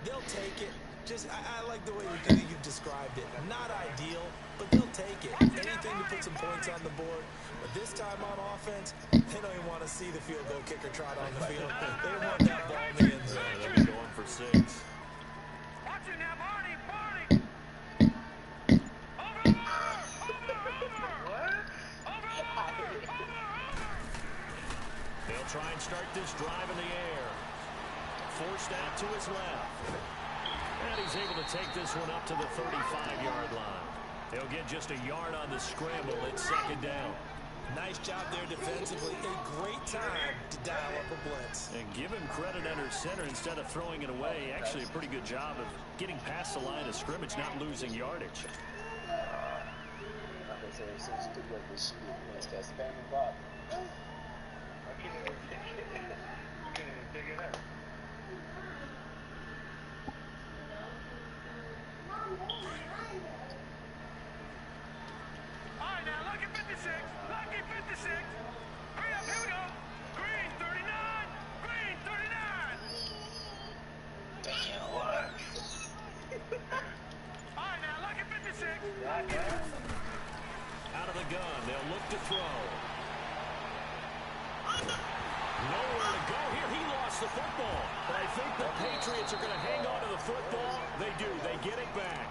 Speaker 5: They'll take it. Just, I like the way you've described it. Not ideal, but they'll take it. Anything to put some points on the board. But this time on offense, they don't even want to see the field goal kicker trot on the field. They don't want that ball in the end zone.
Speaker 3: They'll be going for 6.
Speaker 4: Watch it now, Barney, Barney.
Speaker 3: They'll try and start this drive in the air. Forced out to his left. And he's able to take this one up to the 35-yard line. They'll get just a yard on the scramble. It's 2nd down.
Speaker 5: Nice job there defensively. A great time to dial up a blitz.
Speaker 3: And give him credit under center instead of throwing it away. Actually a pretty good job of getting past the line of scrimmage, not losing yardage.
Speaker 4: Alright, now lucky 56. Lucky 56. Hurry up, here we go. Green 39. Green 39. Alright, now lucky 56.
Speaker 3: Out of the gun, they'll look to throw. Nowhere to go here. He lost the football. But I think the Patriots are going to hang on to the football. They do. They get it back.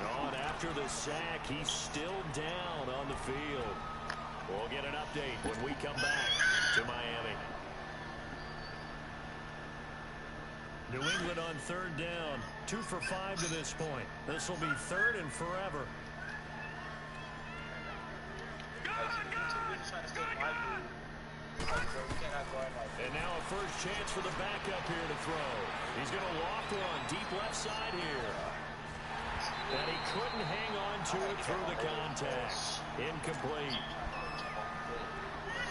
Speaker 3: Oh, and after the sack, he's still down on the field. We'll get an update when we come back to Miami. New England on 3rd down. 2 for 5 to this point. This will be 3rd and forever. And now a first chance for the backup here to throw. He's going to loft one deep left side here. And he couldn't hang on to it through the contact. Incomplete.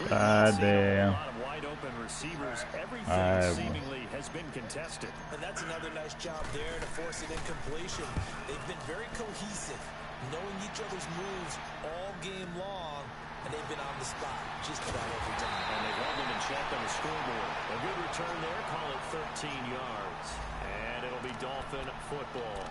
Speaker 6: God damn.
Speaker 3: A lot of wide open receivers. Everything seemingly has been contested.
Speaker 5: And that's another nice job there to force an incompletion. They've been very cohesive, knowing each other's moves all game long, and they've been on the spot just about every time.
Speaker 3: And they've held them in check on the scoreboard. A good return there, call it 13 yards. And it'll be Dolphin football.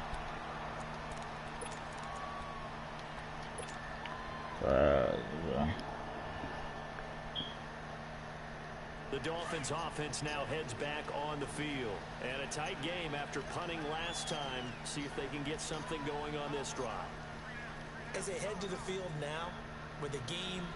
Speaker 3: The Dolphins offense now heads back on the field. And a tight game after punting last time. See if they can get something going on this drive.
Speaker 5: As they head to the field now, with the game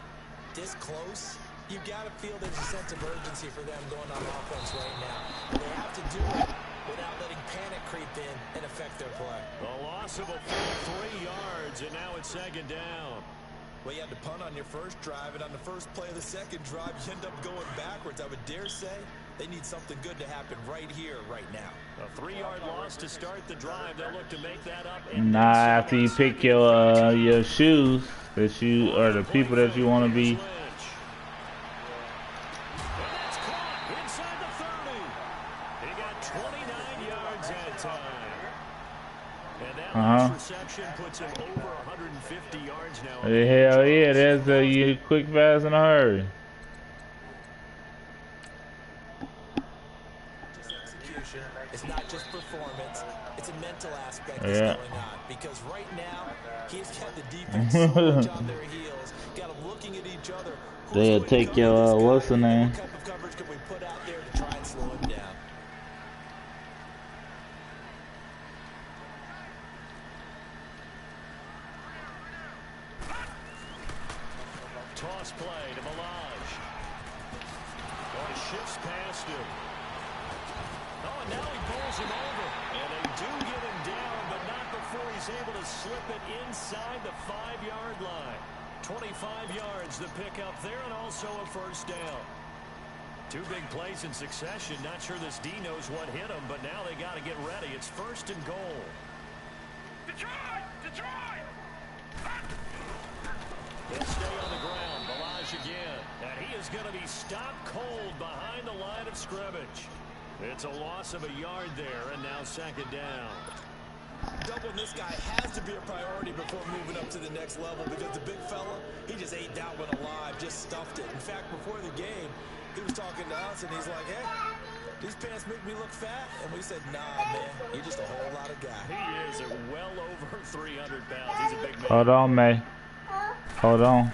Speaker 5: this close, you've got to feel there's a sense of urgency for them going on offense right now. They have to do it without letting panic creep in and affect their play.
Speaker 3: A loss of a full 3 yards, and now it's 2nd down.
Speaker 5: Well, you had to punt on your first drive, and on the first play of the second drive, you end up going backwards. I would dare say they need something good to happen right here, right now.
Speaker 3: A 3-yard loss to start the drive. They'll look to make that up.
Speaker 6: Nah, after you pick your shoes that you or the people that you want to be.
Speaker 3: And that's caught inside the 30. He got 29 yards that time. And that last reception puts him over 150 yards now.
Speaker 6: Hell yeah, that's you quick, fast, in a hurry.
Speaker 5: Execution. It's not just performance. It's a mental aspect that's going on. Because right now, he's got the defense so much on their heels. Got them looking at each other.
Speaker 6: They'll take your, what's the name?
Speaker 5: What type of coverage can we put out there to try and slow him down?
Speaker 3: Toss play to Melage. Oh, shifts past him. Oh, and now he pulls him over. And they do get him down, but not before he's able to slip it inside the 5-yard line. 25 yards the pickup there, and also a first down. 2 big plays in succession. Not sure this D knows what hit him, but now they got to get ready. It's 1st and goal.
Speaker 4: Detroit! Detroit!
Speaker 3: They'll stay on the ground. Melage again. And he is going to be stopped cold behind the line of scrimmage. It's a loss of a yard there, and now 2nd down.
Speaker 5: Doubling this guy has to be a priority before moving up to the next level because the big fella, he just ate that one alive, just stuffed it. In fact, before the game, he was talking to us, and he's like, hey, these pants make me look fat. And we said, nah, man, you're just a whole lot of guy.
Speaker 3: He is well over 300 pounds. He's a big man.
Speaker 6: Hold on, May. Hold on.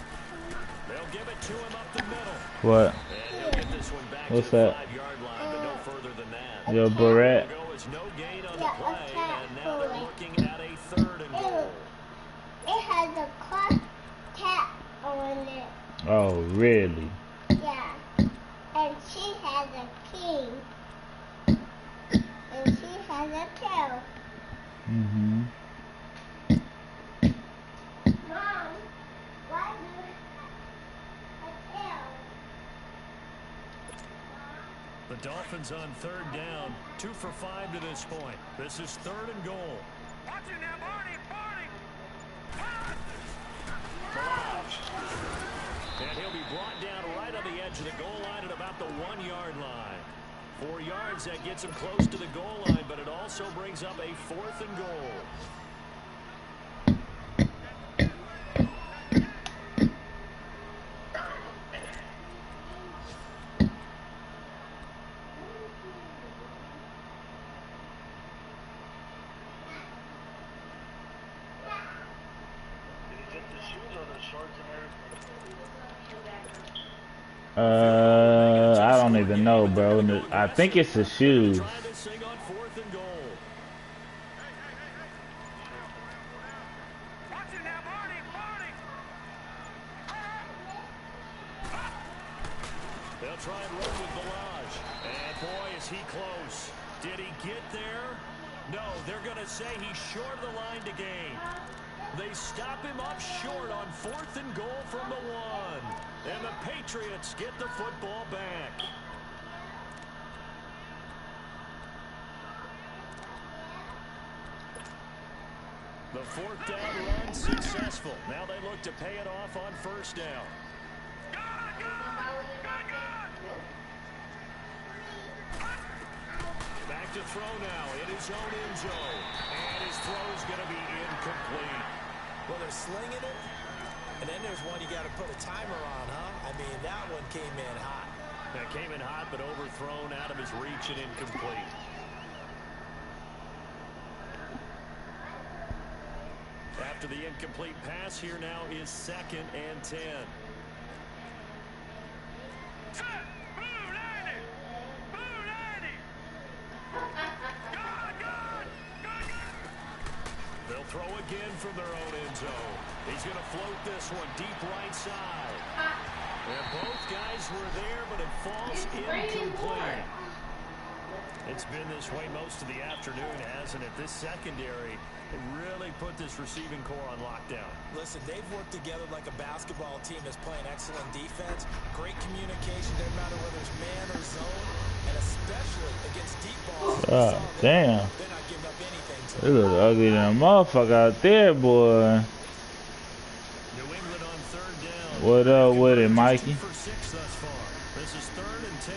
Speaker 3: They'll give it to him up the middle.
Speaker 6: What?
Speaker 3: And he'll get this one back
Speaker 6: What's
Speaker 3: to the
Speaker 6: that?
Speaker 3: 5-yard line, but no further than that.
Speaker 6: Yo, Barrett.
Speaker 3: Go is no gain on the play, and now they're looking at a 3rd and goal.
Speaker 10: It has a cross tap on it.
Speaker 6: Oh, really?
Speaker 10: Yeah. And she has a king. And she has a tail.
Speaker 6: Mm-hmm.
Speaker 10: Mom, why do you have a tail?
Speaker 3: The Dolphins on 3rd down, 2 for 5 to this point. This is 3rd and goal.
Speaker 4: Watch it now, Barney, Barney.
Speaker 3: And he'll be brought down right on the edge of the goal line at about the 1-yard line. 4 yards, that gets him close to the goal line, but it also brings up a 4th and goal.
Speaker 8: Did he take the shoes or the shorts and everything?
Speaker 6: I don't even know, bro. I think it's the shoes.
Speaker 3: Try this thing on 4th and goal.
Speaker 4: Watch it now, Barney, Barney.
Speaker 3: They'll try and run with Balaj. And boy, is he close. Did he get there? No, they're going to say he's short of the line to gain. They stop him up short on 4th and goal from the 1. And the Patriots get the football back. The 4th down run successful. Now they look to pay it off on 1st down. Back to throw now in his own end zone. And his throw is going to be incomplete.
Speaker 5: Well, they're slinging it, and then there's one you got to put a timer on, huh? I mean, that one came in hot.
Speaker 3: That came in hot, but overthrown out of his reach and incomplete. After the incomplete pass, here now is 2nd and 10. They'll throw again from their own end zone. He's going to float this one deep right side. And both guys were there, but it falls incomplete. It's been this way most of the afternoon, hasn't it? This secondary really put this receiving core on lockdown.
Speaker 5: Listen, they've worked together like a basketball team that's playing excellent defense. Great communication, doesn't matter whether it's man or zone, and especially against deep balls.
Speaker 6: God damn.
Speaker 5: They're not giving up anything to
Speaker 6: It look ugly than a motherfucker out there, boy.
Speaker 3: New England on 3rd down.
Speaker 6: What up with it, Mikey?
Speaker 3: 2 for 6 thus far. This is 3rd and 10.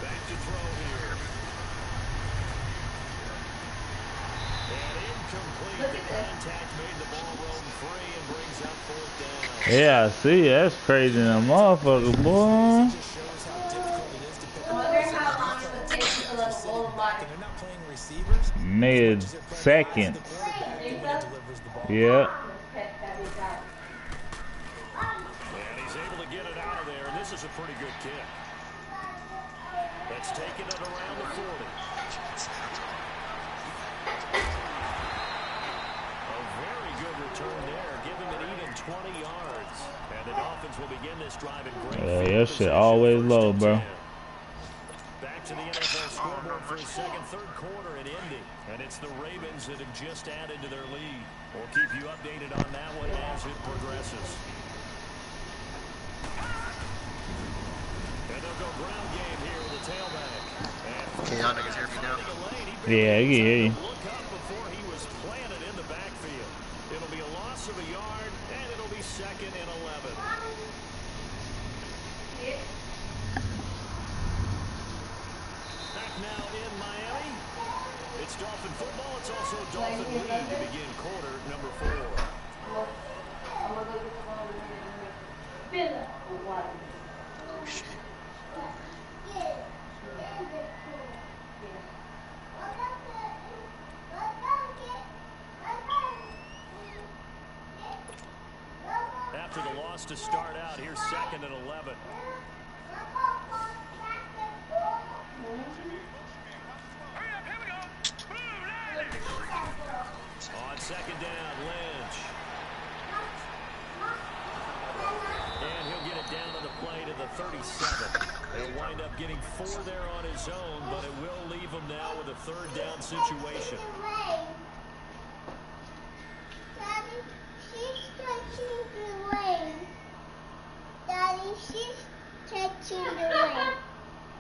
Speaker 3: Back to throw here. And incomplete. The contact made the ball roam free and brings up 4th down.
Speaker 6: Yeah, I see. That's crazy than a motherfucker, boy.
Speaker 5: just shows how difficult it is to pick
Speaker 9: I wonder how long it would take to let the goal line.
Speaker 5: they're not playing receivers.
Speaker 6: Nigga, second.
Speaker 5: The quarterback when he delivers the ball.
Speaker 6: Yeah.
Speaker 3: And he's able to get it out of there, and this is a pretty good kick. That's taken it around the 40. A very good return there, giving it even 20 yards. And the Dolphins will begin this drive in great
Speaker 6: Yeah,
Speaker 3: field
Speaker 6: your shit
Speaker 3: position,
Speaker 6: always
Speaker 3: 1st
Speaker 6: low,
Speaker 3: and
Speaker 6: bro.
Speaker 3: 10. Back to the NFL scoreboard for his third quarter in Indy. And it's the Ravens that have just added to their lead. We'll keep you updated on that one as it progresses. And they'll go ground game here with the tailback.
Speaker 11: Can y'all niggas hear me now?
Speaker 6: Yeah, I can hear you.
Speaker 3: Look up before he was planted in the backfield. It'll be a loss of a yard, and it'll be 2nd and 11. Back now in Miami. It's Dolphin football. It's also Dolphin lead to begin quarter number 4.
Speaker 7: Oh shit.
Speaker 3: After the loss to start out, here's 2nd and 11. On 2nd down, Lynch. And he'll get it down to the play to the 37. He'll wind up getting 4 there on his own, but it will leave him now with a 3rd down situation.
Speaker 10: Daddy, she's touching the lane. Daddy, she's touching the lane.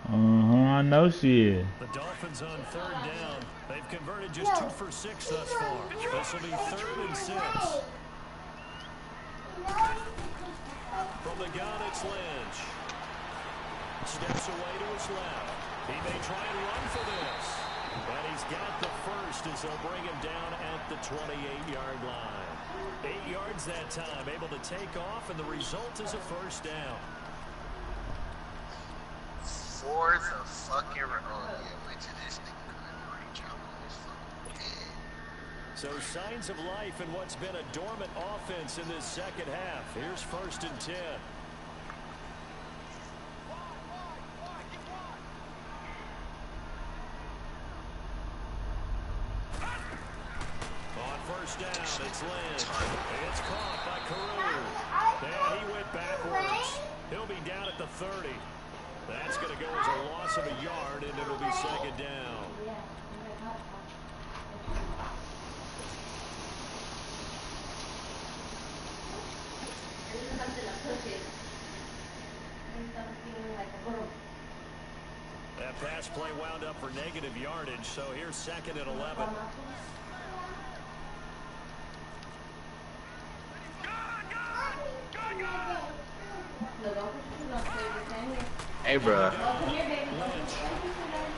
Speaker 6: I know she is.
Speaker 3: The Dolphins on 3rd down. They've converted just 2 for 6 thus far. This will be 3rd and 6. From the gun, it's Lynch. Steps away to his left. He may try and run for this. And he's got the first as they'll bring him down at the 28-yard line. 8 yards that time, able to take off, and the result is a 1st down.
Speaker 7: 4th of fucking wait till this nigga couldn't reach out on his fucking head.
Speaker 3: So signs of life in what's been a dormant offense in this 2nd half. Here's 1st and 10. On 1st down, it's Lynch. It's caught by Carew. And he went backwards. He'll be down at the 30. That's going to go as a loss of a yard, and it'll be 2nd down. That pass play wound up for negative yardage, so here's 2nd and 11.
Speaker 11: Hey, bro.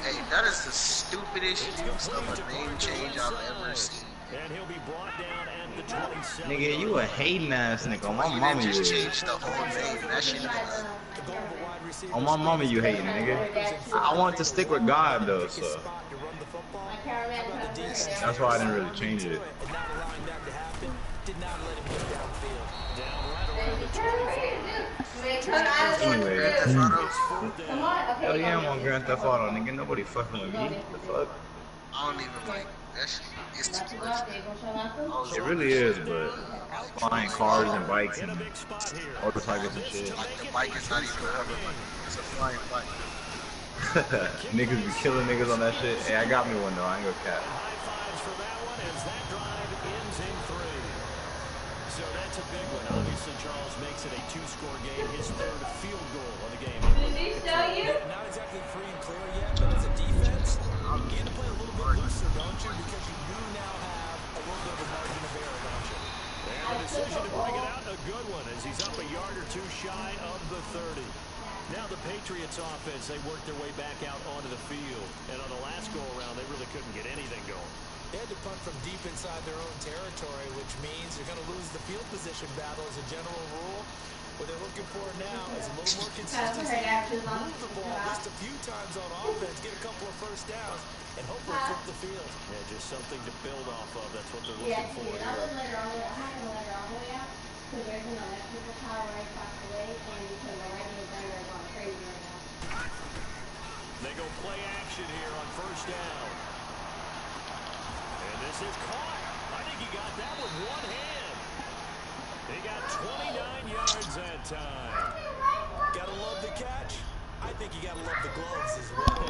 Speaker 7: Hey, that is the stupidest use of a name change I've ever seen.
Speaker 3: And he'll be brought down at the 27.
Speaker 11: Nigga, you a hating ass nigga. On my mama, you
Speaker 7: just
Speaker 11: is.
Speaker 7: changed the whole name. That shit
Speaker 11: On my mama, you hating, nigga. I want to stick with God, though, so. That's why I didn't really change it. Anyway. Hell yeah, I'm on Grand Theft Auto, nigga. Nobody fucking with me. The fuck?
Speaker 7: I don't even like that shit. It's too much.
Speaker 11: It really is, but flying cars and bikes and motorcycles and shit.
Speaker 7: Like the bike is not even a hoverboard. It's a flying bike.
Speaker 11: Niggas be killing niggas on that shit. Hey, I got me one though. I ain't gonna cap.
Speaker 3: High-fives for that one as that drive ends in 3. So that's a big one. Obviously, Charles makes it a 2-score game. His 3rd field goal of the game.
Speaker 9: Did he tell you?
Speaker 5: Not exactly free and clear yet, but as a defense, you get to play a little bit looser, don't you? Because you do now have a little bit of a margin of error, don't you?
Speaker 3: And the decision to bring it out, a good one, as he's up a yard or 2 shy of the 30. Now the Patriots offense, they worked their way back out onto the field. And on the last go-around, they really couldn't get anything going.
Speaker 5: They had to punt from deep inside their own territory, which means you're going to lose the field position battle as a general rule. What they're looking for now is a little more consistency. Move the ball at least a few times on offense, get a couple of 1st downs, and hopefully flip the field.
Speaker 3: Yeah, just something to build off of. That's what they're looking for here. They go play action here on 1st down. And this is caught. I think he got that with one hand. He got 29 yards that time.
Speaker 5: Gotta love the catch. I think you gotta love the gloves as well.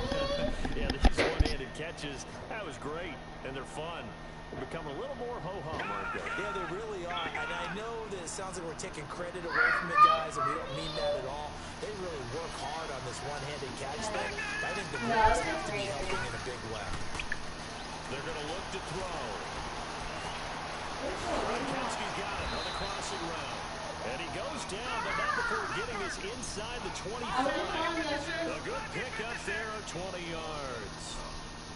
Speaker 3: Yeah, these one-handed catches, that was great, and they're fun. They'll become a little more ho-hum, aren't they?
Speaker 5: Yeah, they really are. And I know that it sounds like we're taking credit away from the guys, and we don't mean that at all. They really work hard on this one-handed catch thing. I think the gloves have to be helping in a big way.
Speaker 3: They're going to look to throw. Gronkowski's got it on the crossing route. And he goes down, but not before getting this inside the 25. A good pickup there of 20 yards.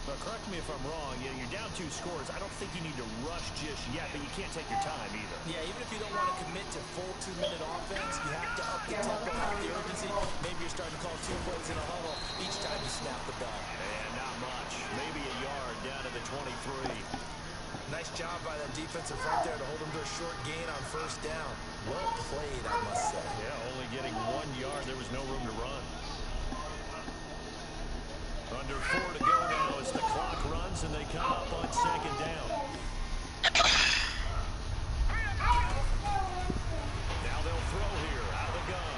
Speaker 3: But correct me if I'm wrong, you're down 2 scores. I don't think you need to rush just yet, but you can't take your time either.
Speaker 5: Yeah, even if you don't want to commit to full 2-minute offense, you have to up the tempo, up the urgency. Maybe you're starting to call 2 plays in a huddle each time you snap the ball.
Speaker 3: And not much. Maybe a yard down to the 23.
Speaker 5: Nice job by that defensive front there to hold them to a short gain on first down. Well played, I must say.
Speaker 3: Yeah, only getting 1 yard. There was no room to run. Under 4 to go now as the clock runs and they come up on second down. Now they'll throw here out of the gun.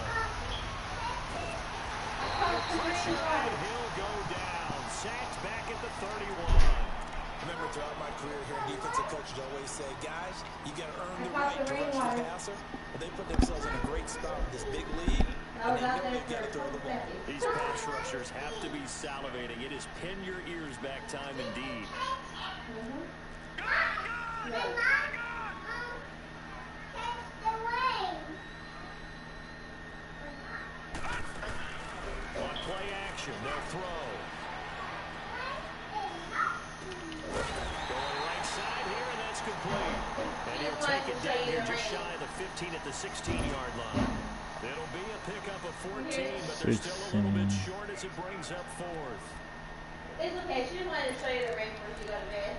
Speaker 3: Pressure and he'll go down. Sacked back at the 31.
Speaker 5: Remember, throughout my career here, defensive coaches always say, guys, you got to earn the right to rush the passer. Well, they put themselves in a great spot with this big lead, and they know they've got to throw the ball.
Speaker 3: These pass rushers have to be salivating. It is pin your ears back time indeed. On play action, they'll throw. Going right side here, and that's complete. And he'll take it down here just shy of the 15 at the 16-yard line. It'll be a pickup of 14, but they're still a little bit short as it brings up 4th.
Speaker 9: It's okay. She just wanted to show you the ring before you go to bed.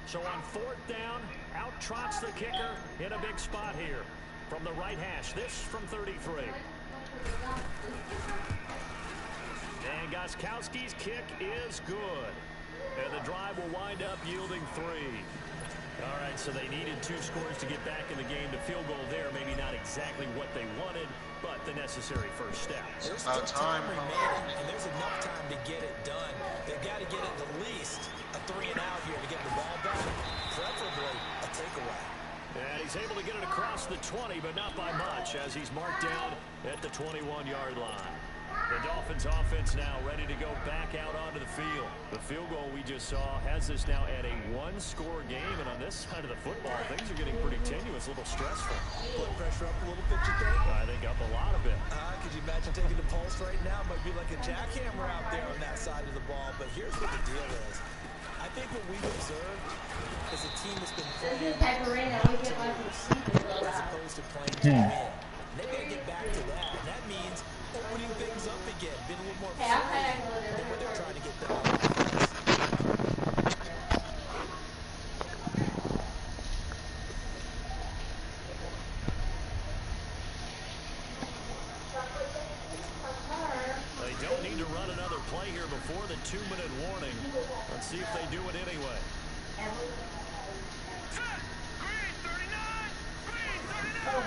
Speaker 3: So on 4th down, out trots the kicker in a big spot here from the right hash. This from 33. And Gostkowski's kick is good. And the drive will wind up yielding 3. All right, so they needed 2 scores to get back in the game. The field goal there, maybe not exactly what they wanted, but the necessary first step.
Speaker 5: There's still time remaining, and there's enough time to get it done. They've got to get it at least a 3 and out here to get the ball back, preferably a takeaway.
Speaker 3: And he's able to get it across the 20, but not by much, as he's marked down at the 21-yard line. The Dolphins offense now ready to go back out onto the field. The field goal we just saw has us now at a 1-score game, and on this side of the football, things are getting pretty tenuous, a little stressful.
Speaker 5: Blood pressure up a little bit, you think?
Speaker 3: I think up a lot of it.
Speaker 5: Could you imagine taking the pulse right now? Might be like a jackhammer out there on that side of the ball, but here's what the deal is. I think what we've observed is a team that's been playing as opposed to playing to win. They've got to get back to that, and that means opening things up again, being a little more free than what they're trying to get done.
Speaker 3: They don't need to run another play here before the 2-minute warning. Let's see if they do it anyway.
Speaker 4: Green 39! Green 39!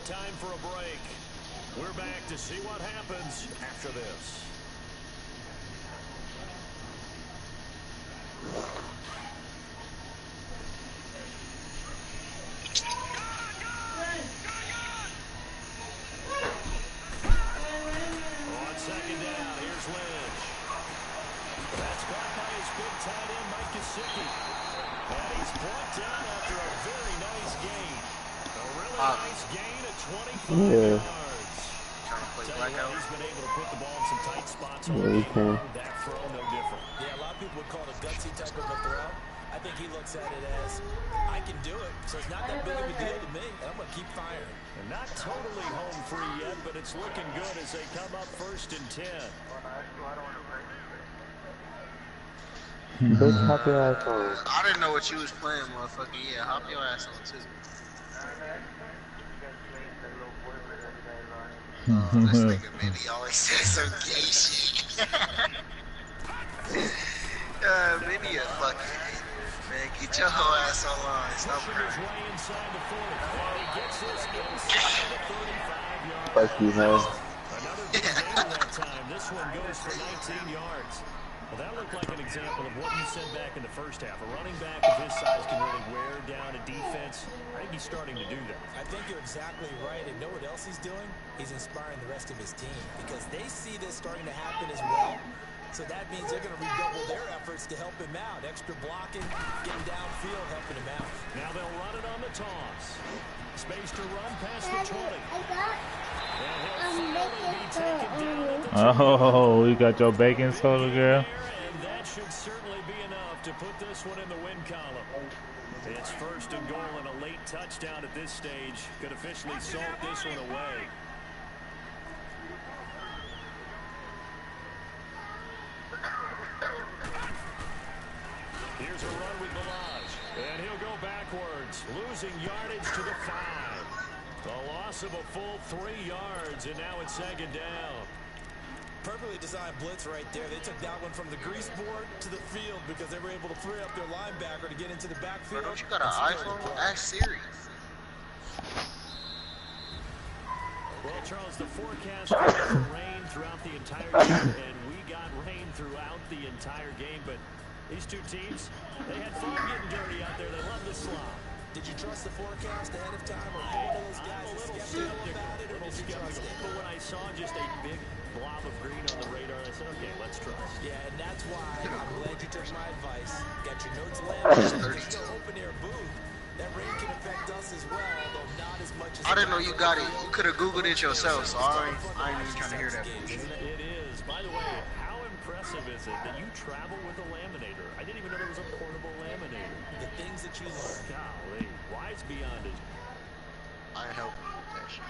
Speaker 3: Time for a break. We're back to see what happens after this. On second down, here's Lynch. That's caught by his big tight end, Mike Gesicki. And he's brought down after a very nice gain. A really nice gain of 25 yards. He's been able to put the ball in some tight spots all game. That throw, no different.
Speaker 5: Yeah, a lot of people would call it a gutsy type of a throw. I think he looks at it as, I can do it, so it's not that big of a deal to me, and I'm going to keep firing.
Speaker 3: And not totally home free yet, but it's looking good as they come up 1st and 10.
Speaker 11: Hop your ass on. I didn't know what you was playing, motherfucker. Yeah, hop your ass on too. This nigga Minnie always says some gay shit. Minnie a fucking man. Get your whole ass online. Stop crying.
Speaker 3: Fuck you, man. Another big gain that time. This one goes for 19 yards. Well, that looked like an example of what you said back in the first half. A running back of his size can really wear down a defense. I think he's starting to do that.
Speaker 5: I think you're exactly right. And know what else he's doing? He's inspiring the rest of his team because they see this starting to happen as well. So that means they're going to redouble their efforts to help him out. Extra blocking, getting downfield, helping him out.
Speaker 3: Now they'll run it on the toss. Space to run past the 20.
Speaker 6: Oh, you got your bacon soda, girl.
Speaker 3: And that should certainly be enough to put this one in the win column. It's first and goal and a late touchdown at this stage could officially salt this one away. Here's a run with Balazs, and he'll go backwards, losing yardage to the 5. A loss of a full 3 yards, and now it's second down.
Speaker 5: Perfectly designed blitz right there. They took that one from the grease board to the field because they were able to free up their linebacker to get into the backfield.
Speaker 11: Bro, don't you got an iPhone? Ask Siri.
Speaker 3: Well, Charles, the forecast called for rain throughout the entire game, and we got rain throughout the entire game. But these two teams, they had fun getting dirty out there. They love the slop.
Speaker 5: Did you trust the forecast ahead of time, or one of those guys
Speaker 3: I'm a little
Speaker 5: skeptical
Speaker 3: skeptical,
Speaker 5: about it, or did you trust it?
Speaker 3: but when I saw just a big blob of green on the radar, I said, okay, let's trust.
Speaker 5: Yeah, and that's why I'm glad you took my advice. Got your notes laminated. There's no open air booth. That rain can affect us as well, although not as much as
Speaker 11: I didn't know you got it. You could have Googled it yourself, so I ain't even trying to hear that.
Speaker 3: It is. By the way, how impressive is it that you travel with a laminator? I didn't even know there was a portable laminator.
Speaker 5: The things that you learn.
Speaker 3: Golly, wise beyond it.
Speaker 11: I help you with that shit.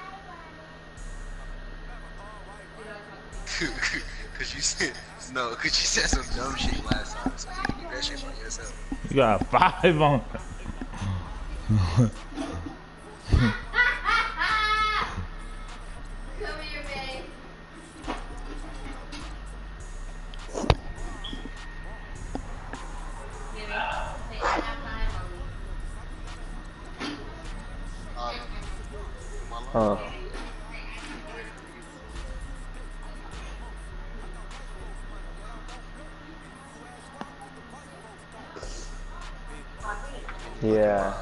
Speaker 11: Cause you said no, cause you said some dumb shit last time, so you can do that shit by yourself.
Speaker 6: You got 5 on.
Speaker 9: Come here, babe.
Speaker 12: Yeah.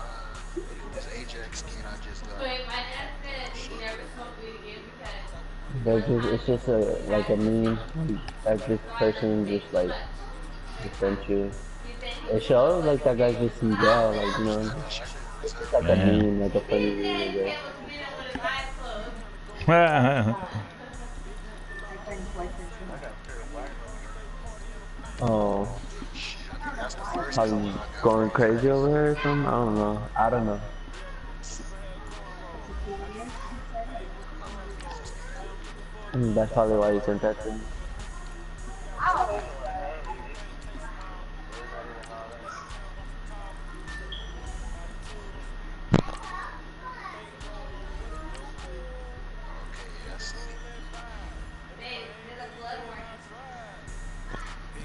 Speaker 11: This Ajax skin I just got.
Speaker 9: Wait, my dad said he never smoked weed again because
Speaker 12: It's just like a meme. Like this person just like sent you. It shows like that guy just sees out, like, you know. It's like a meme, like a funny meme, I guess. Oh. Probably going crazy over here or something? I don't know. I don't know. That's probably why you sent that to me.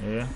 Speaker 6: Yeah.